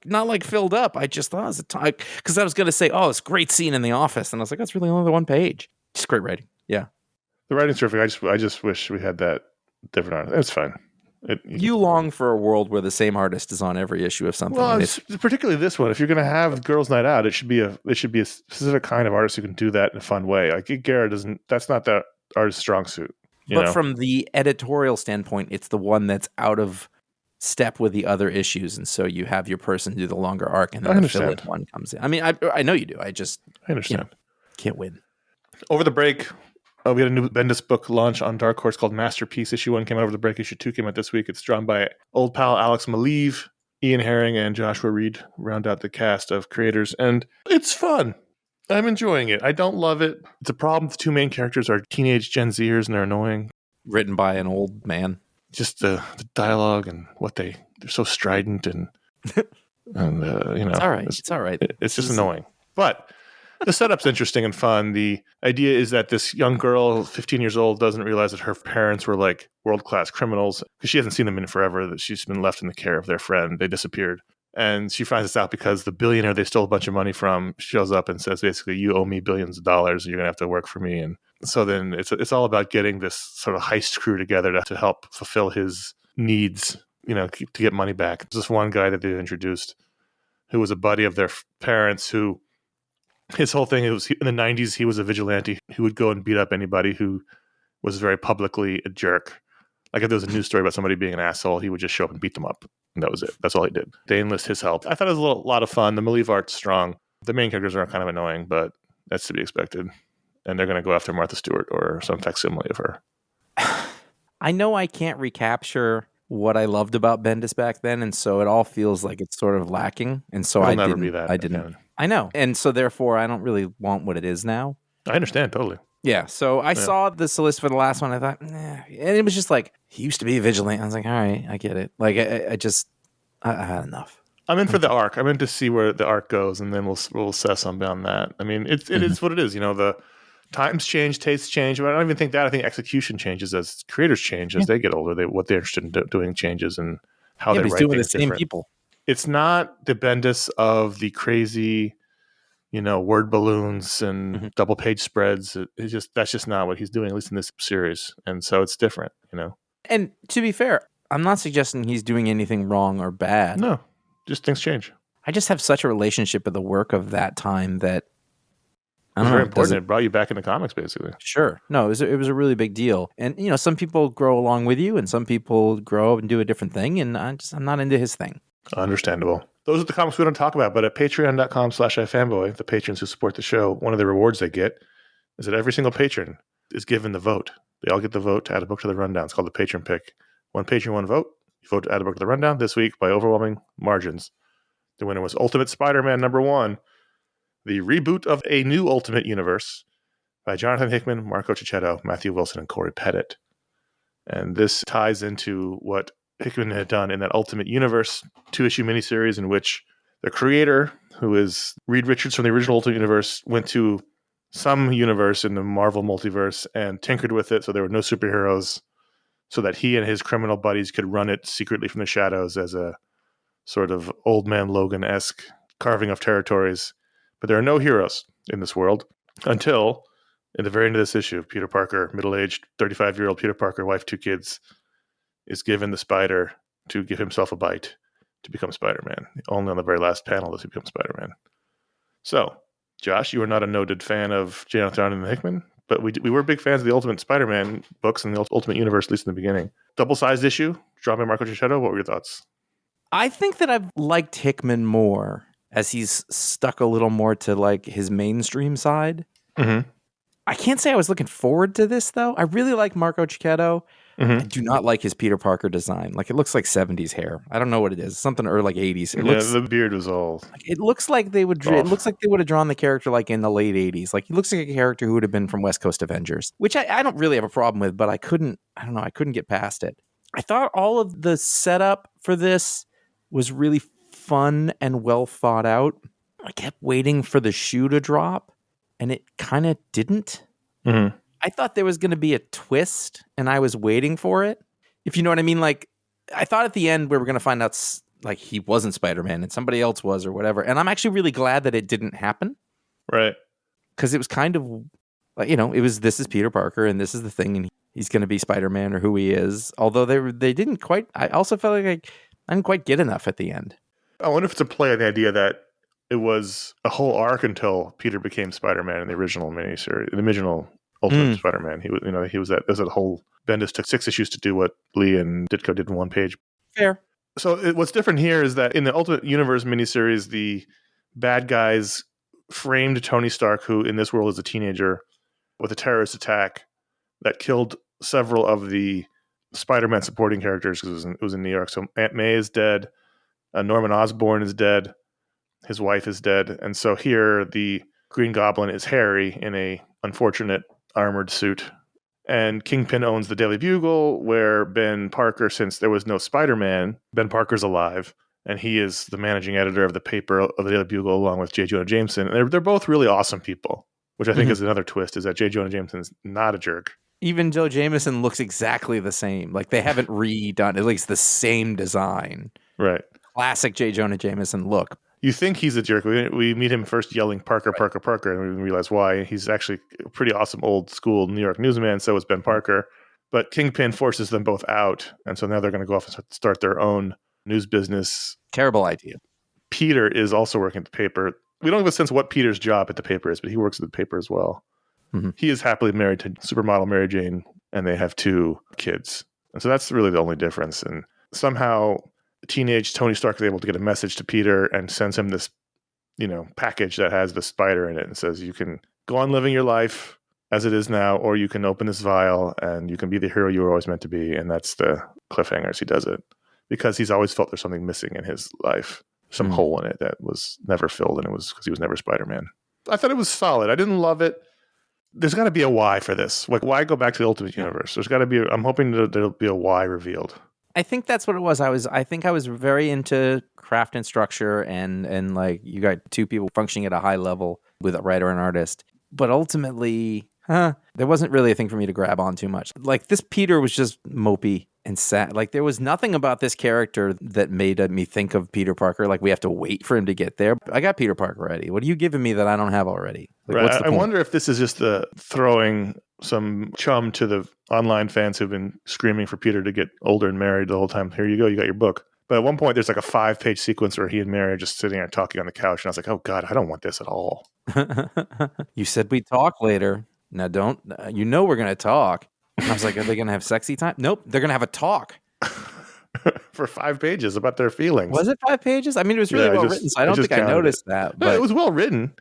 Not like filled up. I just thought it was a time because I was going to say, oh, it's a great scene in the office, and I was like, that's really only the one page. Just great writing. Yeah, the writing's terrific. I just wish we had that different art. It's fine. You long for a world where the same artist is on every issue of something. Well, particularly this one. If you're going to have Girls' Night Out, it should be a specific kind of artist who can do that in a fun way. Like Gara doesn't. That's not the artist's strong suit. But from the editorial standpoint, it's the one that's out of step with the other issues, and so you have your person do the longer arc, and then the fill-in one comes in. I mean, I know you do. I understand. Can't win. Over the break, we had a new Bendis book launch on Dark Horse called Masterpiece. Issue 1 came out over the break. Issue 2 came out this week. It's drawn by old pal Alex Maleev. Ian Herring and Joshua Reed round out the cast of creators, and it's fun. I'm enjoying it. I don't love it. It's a problem. The 2 main characters are teenage Gen Zers, and they're annoying. Written by an old man. Just the dialogue and what they're so strident and It's all right. It's all right. It's just annoying. But the setup's interesting and fun. The idea is that this young girl, 15 years old, doesn't realize that her parents were like world-class criminals because she hasn't seen them in forever, that she's been left in the care of their friend. They disappeared. And she finds this out because the billionaire they stole a bunch of money from shows up and says, basically, you owe me billions of dollars and you're going to have to work for me. And so then it's all about getting this sort of heist crew together to help fulfill his needs, to get money back. There's this one guy that they introduced who was a buddy of their parents who his whole thing was in the 90s, he was a vigilante who would go and beat up anybody who was very publicly a jerk. Like if there was a news story about somebody being an asshole, he would just show up and beat them up. And that was it. That's all he did. They enlist his help. I thought it was a lot of fun. The Malieve art's strong. The main characters are kind of annoying, but that's to be expected. And they're going to go after Martha Stewart or some facsimile of her. I know I can't recapture what I loved about Bendis back then, and so it all feels like it's sort of lacking. And so I didn't. Again. I know. And so therefore, I don't really want what it is now. I understand, totally. Yeah, so I saw the solicit for the last one. I thought, and it was just like, he used to be a vigilante. I was like, all right, I get it. Like, I had enough. I'm in for the arc. I'm in to see where the arc goes, and then we'll assess on beyond that. I mean, it is what it is. The times change, tastes change. But I don't even think that. I think execution changes as creators change as they get older. What they're interested in doing changes, and how they write doing things the same different. people. It's not the Bendis of the crazy, word balloons and double page spreads. That's just not what he's doing, at least in this series. And so it's different, And to be fair, I'm not suggesting he's doing anything wrong or bad. No, just things change. I just have such a relationship with the work of that time that It's very important. It brought you back into comics, basically. Sure. No, it was a really big deal. And, some people grow along with you and some people grow up and do a different thing. And I'm not into his thing. Understandable. Those are the comics we don't talk about, but at patreon.com/iFanboy, the patrons who support the show, one of the rewards they get is that every single patron is given the vote. They all get the vote to add a book to the rundown. It's called the Patron Pick. One patron, one vote. You vote to add a book to the rundown. This week, by overwhelming margins, the winner was Ultimate Spider-Man #1, the reboot of a new Ultimate Universe by Jonathan Hickman, Marco Cicchetto, Matthew Wilson, and Corey Pettit. And this ties into what Hickman had done in that Ultimate Universe 2-issue miniseries in which the creator, who is Reed Richards from the original Ultimate Universe, went to some universe in the Marvel multiverse and tinkered with it so there were no superheroes so that he and his criminal buddies could run it secretly from the shadows as a sort of Old Man Logan-esque carving of territories. But there are no heroes in this world until, in the very end of this issue, Peter Parker, middle-aged, 35-year-old Peter Parker, wife, 2 kids, is given the spider to give himself a bite to become Spider-Man. Only on the very last panel does he become Spider-Man. So, Josh, you are not a noted fan of Jonathan and Hickman, but we were big fans of the Ultimate Spider-Man books and the Ultimate Universe, at least in the beginning. Double-sized issue, drawn by Marco Cicchetto. What were your thoughts? I think that I've liked Hickman more as he's stuck a little more to like his mainstream side. Mm-hmm. I can't say I was looking forward to this, though. I really like Marco Cicchetto. Mm-hmm. I do not like his Peter Parker design. Like, it looks like 70s hair. I don't know what it is. Something or like 80s. The beard was all. It looks like they would. It looks like they would have drawn the character like in the late 80s. Like, he looks like a character who would have been from West Coast Avengers, which I don't really have a problem with. But I couldn't get past it. I thought all of the setup for this was really fun and well thought out. I kept waiting for the shoe to drop, and it kind of didn't. Mm-hmm. I thought there was going to be a twist, and I was waiting for it. If you know what I mean, like I thought at the end we were going to find out like he wasn't Spider-Man and somebody else was or whatever. And I'm actually really glad that it didn't happen, right? Because it was kind of like this is Peter Parker and this is the thing, and he's going to be Spider-Man or who he is. Although they didn't quite. I also felt like I didn't quite get enough at the end. I wonder if it's a play on the idea that it was a whole arc until Peter became Spider-Man in the original miniseries, the original Ultimate Spider-Man. He was that. There's a whole Bendis took 6 issues to do what Lee and Ditko did in 1 page. Fair. So what's different here is that in the Ultimate Universe miniseries, the bad guys framed Tony Stark, who in this world is a teenager, with a terrorist attack that killed several of the Spider-Man supporting characters because it was in New York. So Aunt May is dead. Norman Osborn is dead. His wife is dead. And so here the Green Goblin is Harry in a unfortunate armored suit. And Kingpin owns the Daily Bugle, where Ben Parker, since there was no Spider-Man, Ben Parker's alive. And he is the managing editor of the paper of the Daily Bugle along with J. Jonah Jameson. And they're both really awesome people, which I think is another twist, is that J. Jonah Jameson's not a jerk. Even Joe Jameson looks exactly the same. Like they haven't redone at least the same design. Right. classic J. Jonah Jameson look. You think he's a jerk. We meet him first yelling Parker, Parker, Parker, and we realize why. He's actually a pretty awesome old school New York newsman, so is Ben Parker. But Kingpin forces them both out, and so now they're going to go off and start their own news business. Terrible idea. Peter is also working at the paper. We don't have a sense of what Peter's job at the paper is, but he works at the paper as well. Mm-hmm. He is happily married to supermodel Mary Jane, and they have 2 kids. And so that's really the only difference. And somehow teenage Tony Stark is able to get a message to Peter and sends him this, package that has the spider in it and says, you can go on living your life as it is now, or you can open this vial and you can be the hero you were always meant to be. And that's the cliffhanger as he does it, because he's always felt there's something missing in his life, some hole in it that was never filled, and it was because he was never Spider-Man. I thought it was solid. I didn't love it. There's got to be a why for this. Like, why go back to the Ultimate Universe? There's got to be. I'm hoping that there'll be a why revealed. I think that's what it was. I think I was very into craft and structure, and like you got 2 people functioning at a high level with a writer and artist. But ultimately, there wasn't really a thing for me to grab on too much. Like, this Peter was just mopey and sad. Like, there was nothing about this character that made me think of Peter Parker. Like, we have to wait for him to get there. I got Peter Parker already. What are you giving me that I don't have already? Like, right. What's the point? I wonder if this is just the throwing some chum to the online fans who've been screaming for Peter to get older and married the whole time. Here you go, you got your book. But at one point, there's like a 5-page sequence where he and Mary are just sitting there talking on the couch. And I was like, oh, God, I don't want this at all. You said we'd talk later. Now don't, we're going to talk. And I was like, are they going to have sexy time? Nope, they're going to have a talk. For 5 pages about their feelings. Was it 5 pages? I mean, it was really well written, so I don't think I noticed that. But no, it was well written.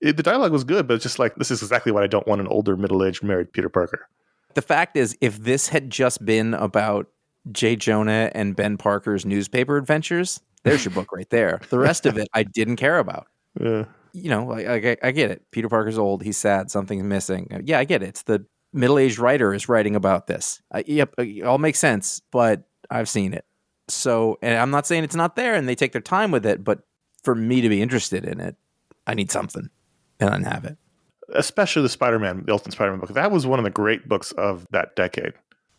The dialogue was good, but it's just like, this is exactly what I don't want, an older, middle-aged, married Peter Parker. The fact is, if this had just been about J. Jonah and Ben Parker's newspaper adventures, there's your book right there. The rest of it, I didn't care about. Yeah. I get it. Peter Parker's old. He's sad. Something's missing. Yeah, I get it. It's the middle-aged writer is writing about this. Yep, it all makes sense, but I've seen it. So, and I'm not saying it's not there and they take their time with it, but for me to be interested in it, I need something, and I didn't have it. Especially the Ultimate Spider-Man book. That was one of the great books of that decade.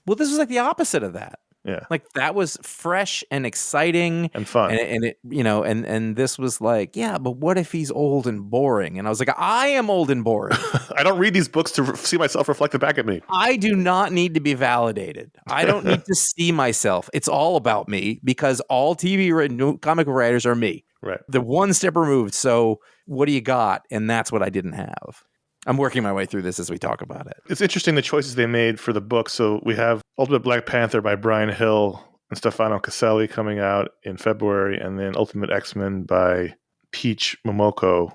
Well, this was like the opposite of that. Yeah. Like, that was fresh and exciting and fun. And it, and this was like, yeah, but what if he's old and boring? And I was like, I am old and boring. I don't read these books to see myself reflected back at me. I do not need to be validated. I don't need to see myself. It's all about me, because all comic writers are me. Right. They're one step removed. So what do you got? And that's what I didn't have. I'm working my way through this as we talk about it. It's interesting the choices they made for the book. So we have Ultimate Black Panther by Brian Hill and Stefano Caselli coming out in February, and then Ultimate X-Men by Peach Momoko,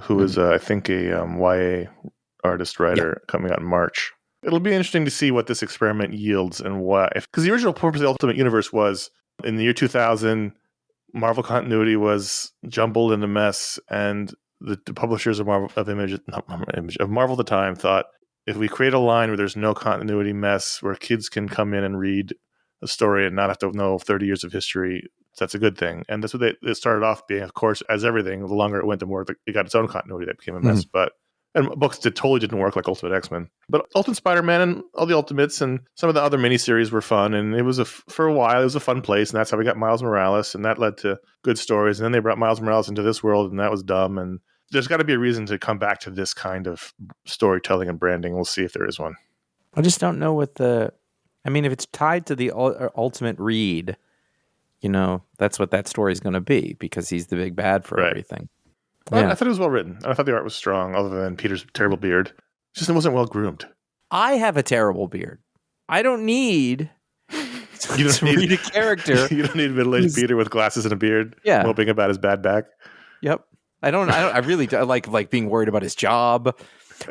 who is, I think, a YA artist writer, coming out in March. It'll be interesting to see what this experiment yields and why. Because the original purpose of the Ultimate Universe was, in the year 2000, Marvel continuity was jumbled and a mess, and the publishers of Marvel at the time thought, if we create a line where there's no continuity mess, where kids can come in and read a story and not have to know 30 years of history, that's a good thing. And that's what it started off being. Of course, as everything, the longer it went, the more it got its own continuity that became a mess. And books totally didn't work like Ultimate X-Men. But Ultimate Spider-Man and all the Ultimates and some of the other miniseries were fun. And it was for a while, it was a fun place. And that's how we got Miles Morales. And that led to good stories. And then they brought Miles Morales into this world, and that was dumb. And there's got to be a reason to come back to this kind of storytelling and branding. We'll see if there is one. I just don't know what if it's tied to the ultimate read, that's what that story is going to be, because he's the big bad for everything. Well, I thought it was well written. I thought the art was strong, other than Peter's terrible beard. It wasn't well groomed. I have a terrible beard. I don't need to read a character. You don't need middle-aged Peter with glasses and a beard, moping about his bad back. Yep. I really like being worried about his job,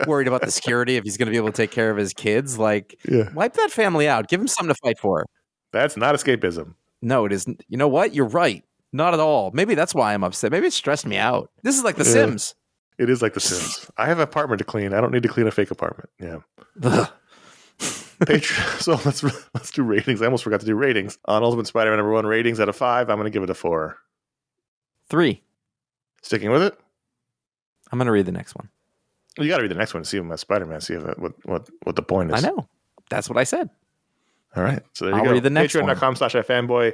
worried about the security, if he's going to be able to take care of his kids. Wipe that family out. Give him something to fight for. That's not escapism. No, it isn't. You know what? You're right. Not at all. Maybe that's why I'm upset. Maybe it stressed me out. This is like The Sims. It is like The Sims. I have an apartment to clean. I don't need to clean a fake apartment. Yeah. So let's do ratings. I almost forgot to do ratings. On Ultimate Spider-Man #1, ratings out of 5, I'm going to give it a 4. 3. Sticking with it? I'm going to read the next one. Well, you got to read the next one to see what Spider-Man, see what the point is. I know. That's what I said. All right. So there you I'll go. read the next one. Patreon.com/iFanboy.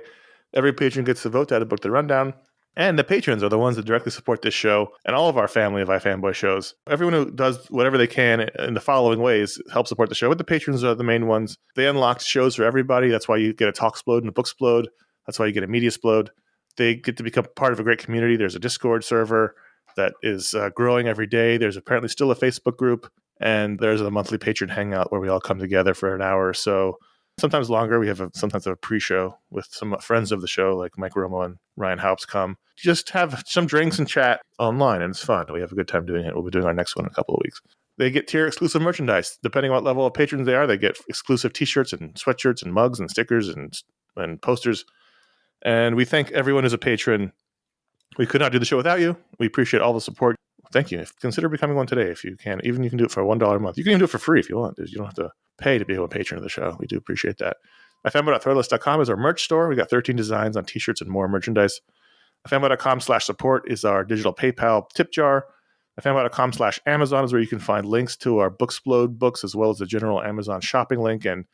Every patron gets to vote to add a book to the rundown. And the patrons are the ones that directly support this show and all of our family of iFanboy shows. Everyone who does whatever they can in the following ways help support the show. But the patrons are the main ones. They unlock shows for everybody. That's why you get a Talksplode and a Booksplode. That's why you get a Mediasplode. They get to become part of a great community. There's a Discord server that is growing every day. There's apparently still a Facebook group. And there's a monthly patron hangout where we all come together for an hour or so. Sometimes longer. We have sometimes a pre-show with some friends of the show, like Mike Romo and Ryan Haups come. Just have some drinks and chat online, and it's fun. We have a good time doing it. We'll be doing our next one in a couple of weeks. They get tier-exclusive merchandise. Depending on what level of patrons they are, they get exclusive T-shirts and sweatshirts and mugs and stickers and posters. And we thank everyone who's a patron. We could not do the show without you. We appreciate all the support. Thank you. Consider becoming one today if you can. Even you can do it for $1 a month. You can even do it for free if you want. You don't have to pay to be a patron of the show. We do appreciate that. iFanboy.threadless.com is our merch store. We got 13 designs on T-shirts and more merchandise. iFanboy.com/support is our digital PayPal tip jar. iFanboy.com/Amazon is where you can find links to our Booksplode books as well as the general Amazon shopping link. And,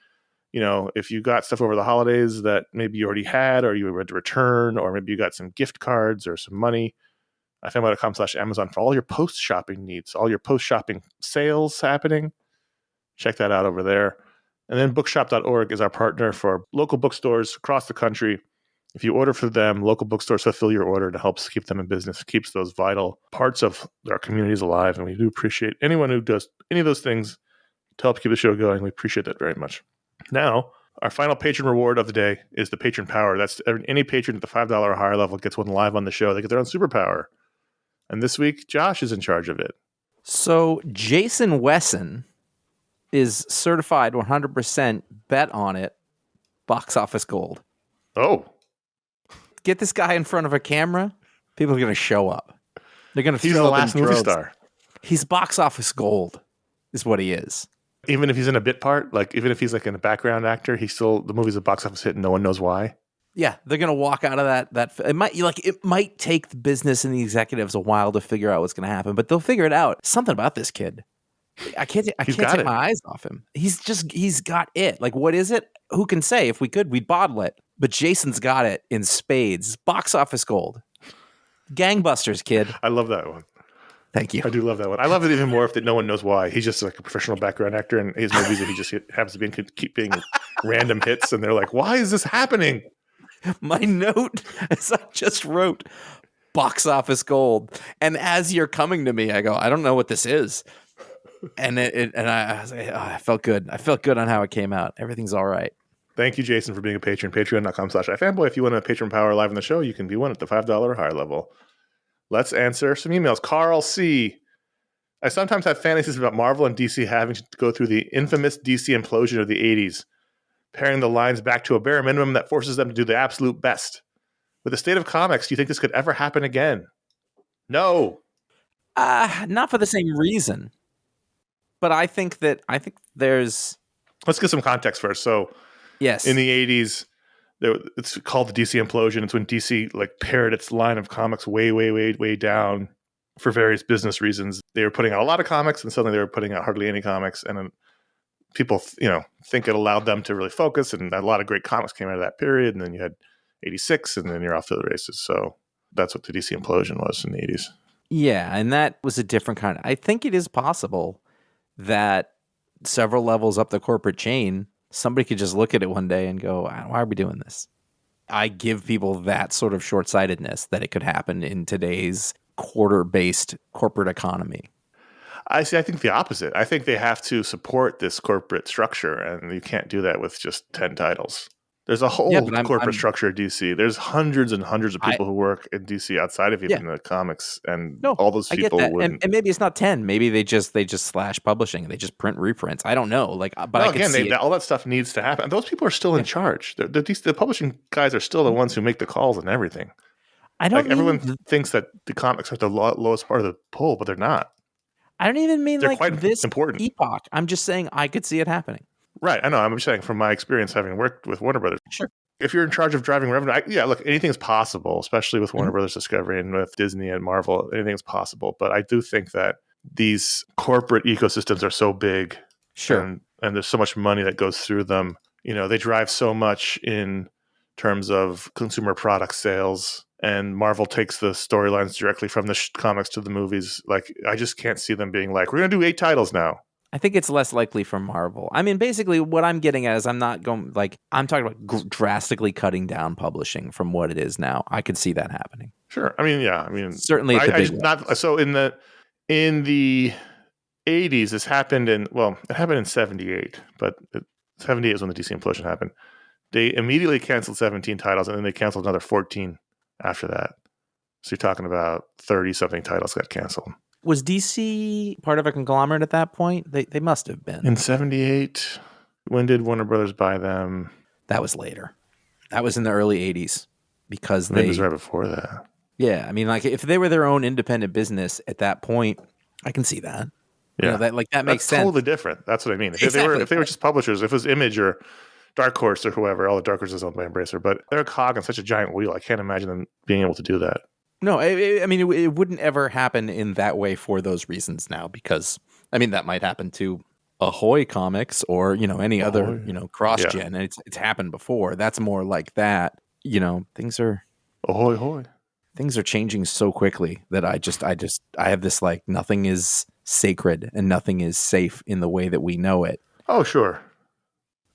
if you got stuff over the holidays that maybe you already had or you were to return, or maybe you got some gift cards or some money, iFanboy.com/Amazon for all your post-shopping needs, all your post-shopping sales happening. Check that out over there. And then bookshop.org is our partner for local bookstores across the country. If you order for them, local bookstores fulfill your order to help keep them in business, keeps those vital parts of our communities alive. And we do appreciate anyone who does any of those things to help keep the show going. We appreciate that very much. Now, our final patron reward of the day is the Patron Power. That's any patron at the $5 or higher level gets one live on the show. They get their own superpower. And this week, Josh is in charge of it. So Jason Wesson is certified 100% bet on it, box office gold. Oh. Get this guy in front of a camera, people are going to show up. They're going to He's the last movie star. He's box office gold is what he is. Even if he's in a bit part, even if he's in a background actor, the movie's a box office hit and no one knows why. Yeah, they're going to walk out of that. It might take the business and the executives a while to figure out what's going to happen, but they'll figure it out. Something about this kid. I can't take my eyes off him. He's got it. What is it? Who can say? If we could, we'd bottle it. But Jason's got it in spades. Box office gold. Gangbusters, kid. I love that one. Thank you. I do love that one. I love it even more if no one knows why. He's just a professional background actor, and his movies that he just happens to keep being random hits, and they're like, why is this happening? My note, as I just wrote, box office gold. And as you're coming to me, I go, I don't know what this is. And I was like, I felt good. I felt good on how it came out. Everything's all right. Thank you, Jason, for being a patron. Patreon.com/iFanboy. If you want a patron power live on the show, you can be one at the $5 or higher level. Let's answer some emails. Karl C. I sometimes have fantasies about Marvel and DC having to go through the infamous DC implosion of the 80s, paring the lines back to a bare minimum that forces them to do the absolute best. With the state of comics, do you think this could ever happen again? No. Not for the same reason. But I think there's... Let's get some context first. So, yes, in the 80s, it's called the DC Implosion. It's when DC pared its line of comics way, way, way, way down for various business reasons. They were putting out a lot of comics, and suddenly they were putting out hardly any comics. And then people, think it allowed them to really focus, and a lot of great comics came out of that period. And then you had 86, and then you're off to the races. So that's what the DC Implosion was in the 80s. Yeah, and that was a different kind. I think it is possible that several levels up the corporate chain, somebody could just look at it one day and go, why are we doing this? I give people that sort of short-sightedness that it could happen in today's quarter-based corporate economy. I think the opposite. I think they have to support this corporate structure, and you can't do that with just 10 titles. There's a whole corporate structure at DC. There's hundreds and hundreds of people who work in DC outside of even the comics, and all those people wouldn't. And maybe it's not 10. Maybe they just slash publishing and they just print reprints. I don't know. All that stuff needs to happen. Those people are still in charge. The publishing guys are still the ones who make the calls and everything. Everyone thinks that the comics are the lowest part of the poll, but they're not. I don't even mean they're quite this important. Epoch. I'm just saying I could see it happening. Right, I know. I'm just saying from my experience having worked with Warner Brothers. Sure. If you're in charge of driving revenue, look, anything's possible, especially with Warner Brothers Discovery and with Disney and Marvel. Anything's possible. But I do think that these corporate ecosystems are so big. Sure. And there's so much money that goes through them. They drive so much in terms of consumer product sales. And Marvel takes the storylines directly from the comics to the movies. Like, I just can't see them being like, we're going to do 8 titles now. I think it's less likely for Marvel. I mean, basically, what I'm getting at is I'm talking about drastically cutting down publishing from what it is now. I could see that happening. Sure. I mean, yeah. I mean, certainly at the big not so in the 80s. This happened it happened in 78, but 78 is when the DC Implosion happened. They immediately canceled 17 titles, and then they canceled another 14 after that. So you're talking about 30-something titles got canceled. Was DC part of a conglomerate at that point? They must have been. In 78, when did Warner Brothers buy them? That was later. That was in the early 80s because Maybe it was right before that. Yeah, I mean, like if they were their own independent business at that point, I can see that. Yeah, that makes sense. Totally different. That's what I mean. If Exactly. they were just publishers, if it was Image or Dark Horse or whoever, all the Dark Horse is owned by Embracer, but they're a cog on such a giant wheel. I can't imagine them being able to do that. No, I mean, it wouldn't ever happen in that way for those reasons now, because, I mean, that might happen to Ahoy Comics or, any other, cross-gen. And it's happened before. That's more like that. Things are... Ahoy, hoy. Things are changing so quickly that I have this, like, nothing is sacred and nothing is safe in the way that we know it. Oh, sure.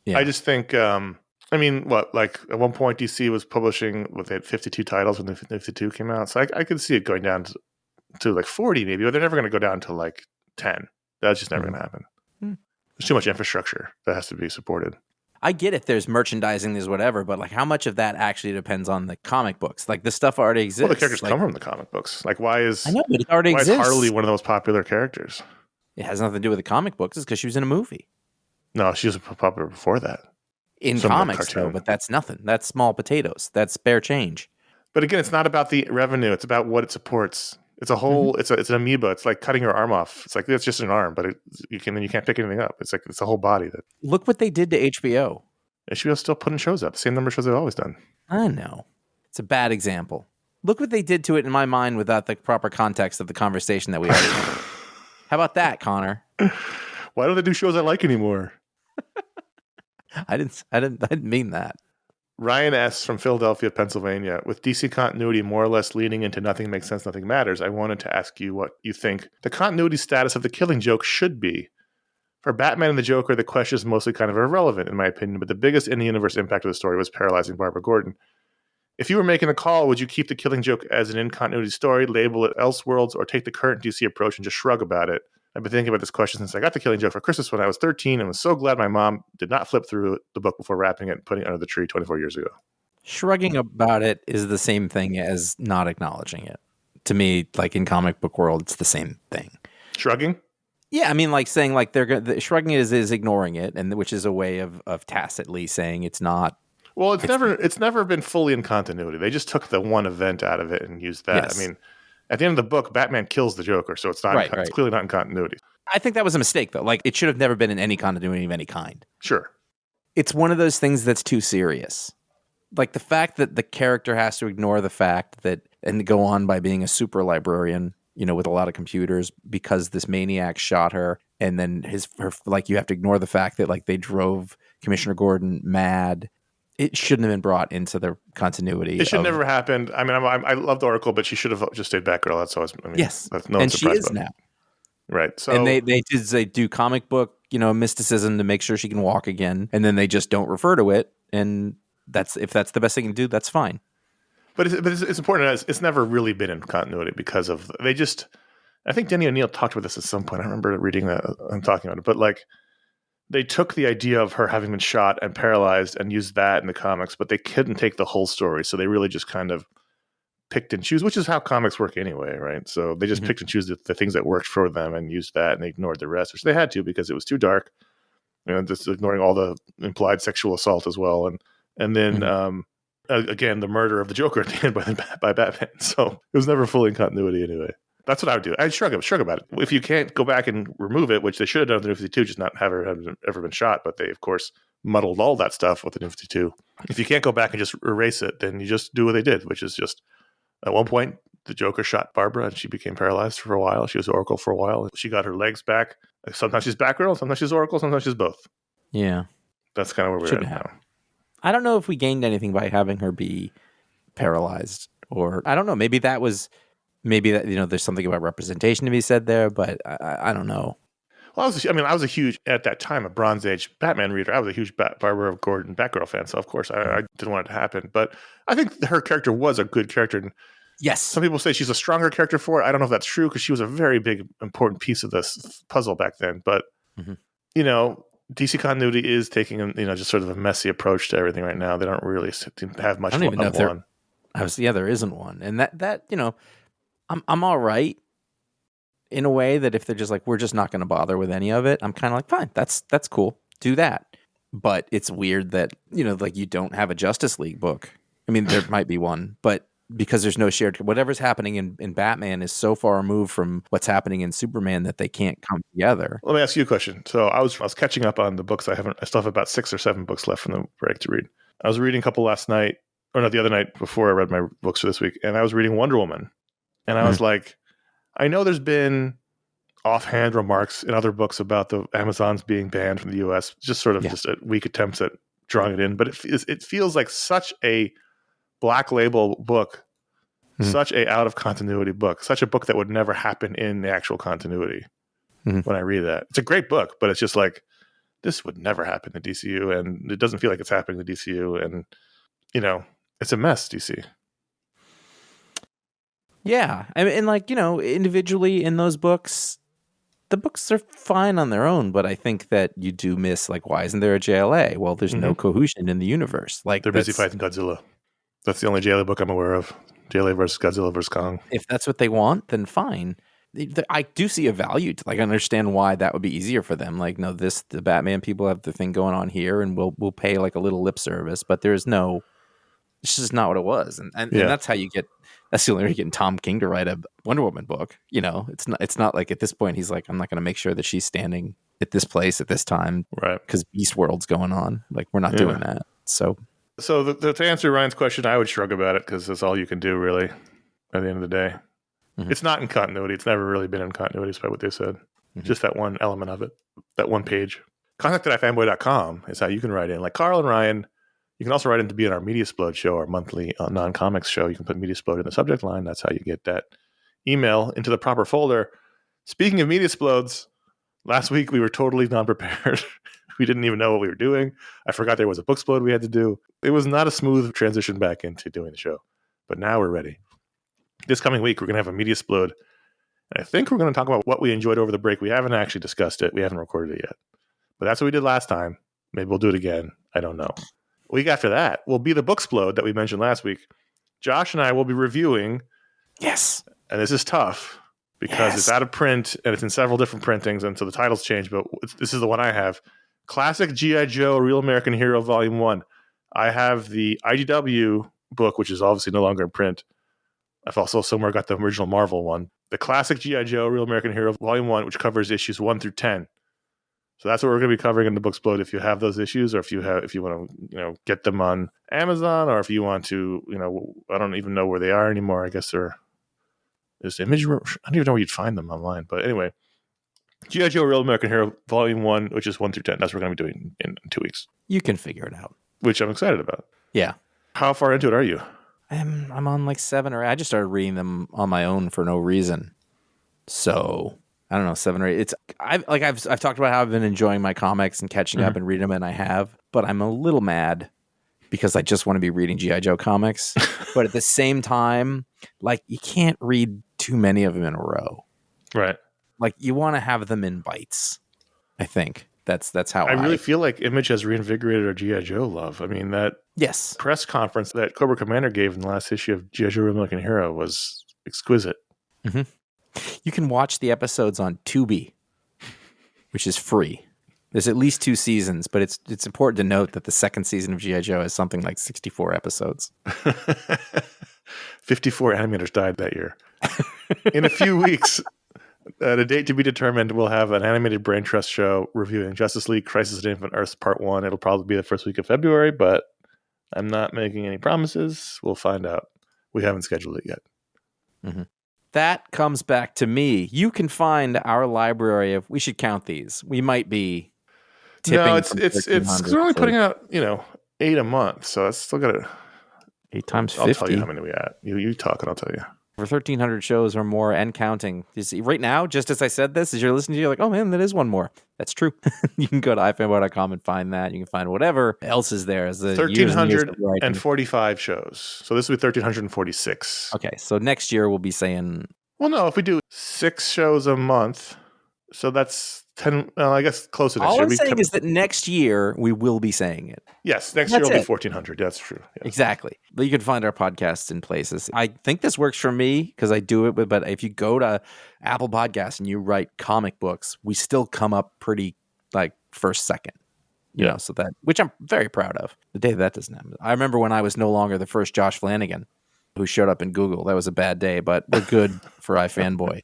Yeah. I just think... at one point DC was publishing they had 52 titles when the 52 came out. So I could see it going down to like 40 maybe, but they're never going to go down to like 10. That's just never going to happen. There's too much infrastructure that has to be supported. I get it. There's merchandising, there's whatever, but like how much of that actually depends on the comic books? Like the stuff already exists. Well, the characters come from the comic books. Like why is it already exists. Is Harley one of those popular characters? It has nothing to do with the comic books. It's because she was in a movie. No, she was popular before that. In comics, though, but that's nothing. That's small potatoes. That's spare change. But again, it's not about the revenue. It's about what it supports. It's a whole. It's an amoeba. It's like cutting your arm off. It's like it's just an arm, but you can't pick anything up. It's like it's a whole body. That look what they did to HBO. HBO's still putting shows up. The same number of shows they've always done. I know. It's a bad example. Look what they did to it in my mind without the proper context of the conversation that we already had. How about that, Connor? Why don't they do shows I like anymore? I didn't mean that. Ryan S. from Philadelphia, Pennsylvania. With DC continuity more or less leading into nothing makes sense, nothing matters, I wanted to ask you what you think the continuity status of the Killing Joke should be. For Batman and the Joker, the question is mostly kind of irrelevant, in my opinion, but the biggest in-the-universe impact of the story was paralyzing Barbara Gordon. If you were making a call, would you keep the Killing Joke as an in-continuity story, label it Elseworlds, or take the current DC approach and just shrug about it? I've been thinking about this question since I got the Killing Joke for Christmas when I was 13 and was so glad my mom did not flip through the book before wrapping it and putting it under the tree 24 years ago. Shrugging about it is the same thing as not acknowledging it. To me, like in comic book world, it's the same thing. Shrugging? Yeah, I mean, like saying like shrugging it is ignoring it, and which is a way of tacitly saying it's not. Well, it's never been fully in continuity. They just took the one event out of it and used that. Yes. I mean, at the end of the book, Batman kills the Joker, so it's not. Right. It's clearly not in continuity. I think that was a mistake, though. Like, it should have never been in any continuity of any kind. Sure. It's one of those things that's too serious. Like, the fact that the character has to ignore the fact that, and go on by being a super librarian, with a lot of computers, because this maniac shot her, and then you have to ignore the fact that, like, they drove Commissioner Gordon mad. It shouldn't have been brought into the continuity. It should never happened. I mean, I loved Oracle, but she should have just stayed Batgirl. That's always. Yes, that's no and surprise she is now. Right. So and they do comic book, mysticism to make sure she can walk again, and then they just don't refer to it. And if that's the best thing to do, that's fine. But it's important. It's never really been in continuity because of they just. I think Denny O'Neil talked about this at some point. I remember reading that and talking about it. But like, they took the idea of her having been shot and paralyzed and used that in the comics, but they couldn't take the whole story. So they really just kind of picked and choose, which is how comics work anyway, right? So they just picked and choose the things that worked for them and used that, and they ignored the rest, which they had to because it was too dark. Just ignoring all the implied sexual assault as well, and then again the murder of the Joker at the end by Batman. So it was never fully in continuity anyway. That's what I would do. I'd shrug about it. If you can't go back and remove it, which they should have done with the New 52, just not have her ever been shot, but they of course muddled all that stuff with the New 52. If you can't go back and just erase it, then you just do what they did, which is just. At one point, the Joker shot Barbara and she became paralyzed for a while. She was Oracle for a while. She got her legs back. Sometimes she's Batgirl, sometimes she's Oracle, sometimes she's both. Yeah. That's kind of where we're at now. I don't know if we gained anything by having her be paralyzed, or I don't know. Maybe that, there's something about representation to be said there, but I don't know. Well, I was a huge, at that time, a Bronze Age Batman reader. I was a huge Barbara Gordon Batgirl fan, so of course I didn't want it to happen. But I think her character was a good character. And yes. Some people say she's a stronger character for it. I don't know if that's true because she was a very big, important piece of this puzzle back then. But, DC continuity is taking, just sort of a messy approach to everything right now. They don't really have much of one. There isn't one. And that I'm all right in a way that if they're just like, we're just not going to bother with any of it, I'm kind of like, fine, that's cool. Do that. But it's weird that, like you don't have a Justice League book. I mean, there might be one, but because there's no shared, whatever's happening in Batman is so far removed from what's happening in Superman that they can't come together. Let me ask you a question. So I was catching up on the books. I still have about 6 or 7 books left from the break to read. I was reading a couple last night, or not, the other night before I read my books for this week, and I was reading Wonder Woman. And I was like, I know there's been offhand remarks in other books about the Amazons being banned from the U.S., just sort of just weak attempts at drawing it in. But it feels like such a black label book, such a out of continuity book, such a book that would never happen in the actual continuity. When I read that, it's a great book, but it's just like, this would never happen to DCU, and it doesn't feel like it's happening to DCU, and it's a mess, DC. Yeah, and like individually in those books, the books are fine on their own, but I think that you do miss, like, why isn't there a JLA? Well, there's no cohesion in the universe. Like, they're busy fighting Godzilla. That's the only JLA book I'm aware of. JLA versus Godzilla versus Kong. If that's what they want, then fine. I do see a value to, like, I understand why that would be easier for them. Like, no, the Batman people have the thing going on here, and we'll pay like a little lip service, but there's no. It's just not what it was, and that's how you get. That's the only way you're getting Tom King to write a Wonder Woman book. It's not like at this point he's like, I'm not going to make sure that she's standing at this place at this time, right? Because Beast World's going on. Like, we're not doing that. So to answer Ryan's question, I would shrug about it because that's all you can do, really. At the end of the day, it's not in continuity. It's never really been in continuity, despite what they said. Just that one element of it, that one page. Contact@ifanboy.com is how you can write in. Like Karl and Ryan. You can also write in to be in our Mediasplode show, our monthly non-comics show. You can put Mediasplode in the subject line. That's how you get that email into the proper folder. Speaking of Mediasplodes, last week we were totally non-prepared. We didn't even know what we were doing. I forgot there was a Booksplode we had to do. It was not a smooth transition back into doing the show. But now we're ready. This coming week, we're going to have a Mediasplode. And I think we're going to talk about what we enjoyed over the break. We haven't actually discussed it. We haven't recorded it yet. But that's what we did last time. Maybe we'll do it again. I don't know. Week after that will be the Booksplode that we mentioned last week. Josh and I will be reviewing. Yes. And this is tough because it's out of print and it's in several different printings, and so the titles change, but this is the one I have. Classic G.I. Joe Real American Hero Volume 1. I have the IDW book, which is obviously no longer in print. I've also somewhere got the original Marvel one. The Classic G.I. Joe Real American Hero Volume 1, which covers issues 1 through 10. So that's what we're going to be covering in the Booksplode. If you have those issues, or if you want to, get them on Amazon, or if you want to, I don't even know where they are anymore. I guess they're Image. I don't even know where you'd find them online. But anyway, G.I. Joe Real American Hero Volume 1, which is 1 through 10. That's what we're going to be doing in 2 weeks. You can figure it out. Which I'm excited about. Yeah. How far into it are you? I'm on like 7 or 8. I just started reading them on my own for no reason. So I don't know, 7 or 8. I've talked about how I've been enjoying my comics and catching up and reading them, and I have. But I'm a little mad because I just want to be reading G.I. Joe comics. But at the same time, like, you can't read too many of them in a row. Right. Like, you want to have them in bites. I think that's how I really feel like Image has reinvigorated our G.I. Joe love. I mean, that press conference that Cobra Commander gave in the last issue of G.I. Joe Real American Hero was exquisite. Mm-hmm. You can watch the episodes on Tubi, which is free. There's at least 2 seasons, but it's important to note that the second season of G.I. Joe is something like 64 episodes. 54 animators died that year. In a few weeks, at a date to be determined, we'll have an animated Brain Trust show reviewing Justice League Crisis at Infinite Earths Part 1. It'll probably be the first week of February, but I'm not making any promises. We'll find out. We haven't scheduled it yet. Mm-hmm. That comes back to me. You can find our library of, we should count these. We might be tipping. No, it's we're only putting out, 8 a month, so that's still got to... 8 times 50. I'll tell you how many we at. You talk and I'll tell you. For 1,300 shows or more and counting. You see, right now, just as I said this, as you're listening to, you're like, oh man, that is one more. That's true. You can go to iFanboy.com and find that. You can find whatever else is there. As the 1,345 shows. So this will be 1,346. Okay, so next year we'll be saying... Well, no, if we do 6 shows a month, so that's 10, well, I guess close to next year. All I'm saying is that next year we will be saying it. Yes, next year will be 1,400. That's true. Yes. Exactly. But you can find our podcasts in places. I think this works for me because I do it, but if you go to Apple Podcasts and you write comic books, we still come up pretty like first, second. You know, so that, which I'm very proud of. The day that doesn't happen. I remember when I was no longer the first Josh Flanagan who showed up in Google. That was a bad day, but we're good for iFanboy,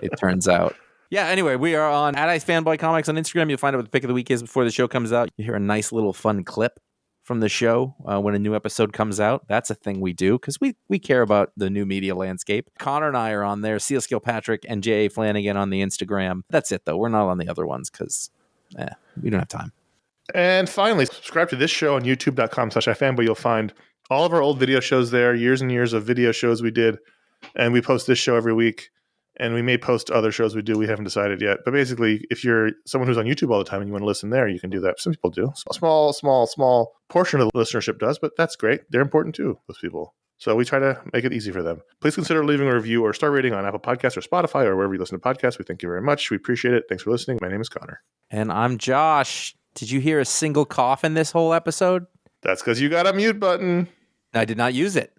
it turns out. Yeah, anyway, we are on @iFanboy Comics on Instagram. You'll find out what the pick of the week is before the show comes out. You hear a nice little fun clip from the show when a new episode comes out. That's a thing we do because we care about the new media landscape. Conor and I are on there. C.S. Kilpatrick and J.A. Flanagan on the Instagram. That's it, though. We're not on the other ones because we don't have time. And finally, subscribe to this show on youtube.com/iFanboy. You'll find all of our old video shows there, years and years of video shows we did. And we post this show every week. And we may post other shows we do. We haven't decided yet. But basically, if you're someone who's on YouTube all the time and you want to listen there, you can do that. Some people do. A small portion of the listenership does, but that's great. They're important too, those people. So we try to make it easy for them. Please consider leaving a review or star rating on Apple Podcasts or Spotify or wherever you listen to podcasts. We thank you very much. We appreciate it. Thanks for listening. My name is Conor. And I'm Josh. Did you hear a single cough in this whole episode? That's because you got a mute button. I did not use it.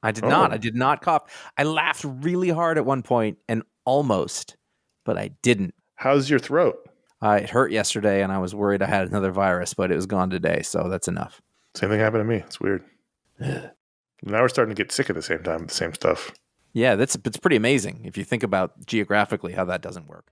I did not. I did not cough. I laughed really hard at one point and almost, but I didn't. How's your throat? It hurt yesterday, and I was worried I had another virus, but it was gone today, so that's enough. Same thing happened to me. It's weird. Now we're starting to get sick at the same time, the same stuff. Yeah, it's pretty amazing if you think about geographically how that doesn't work.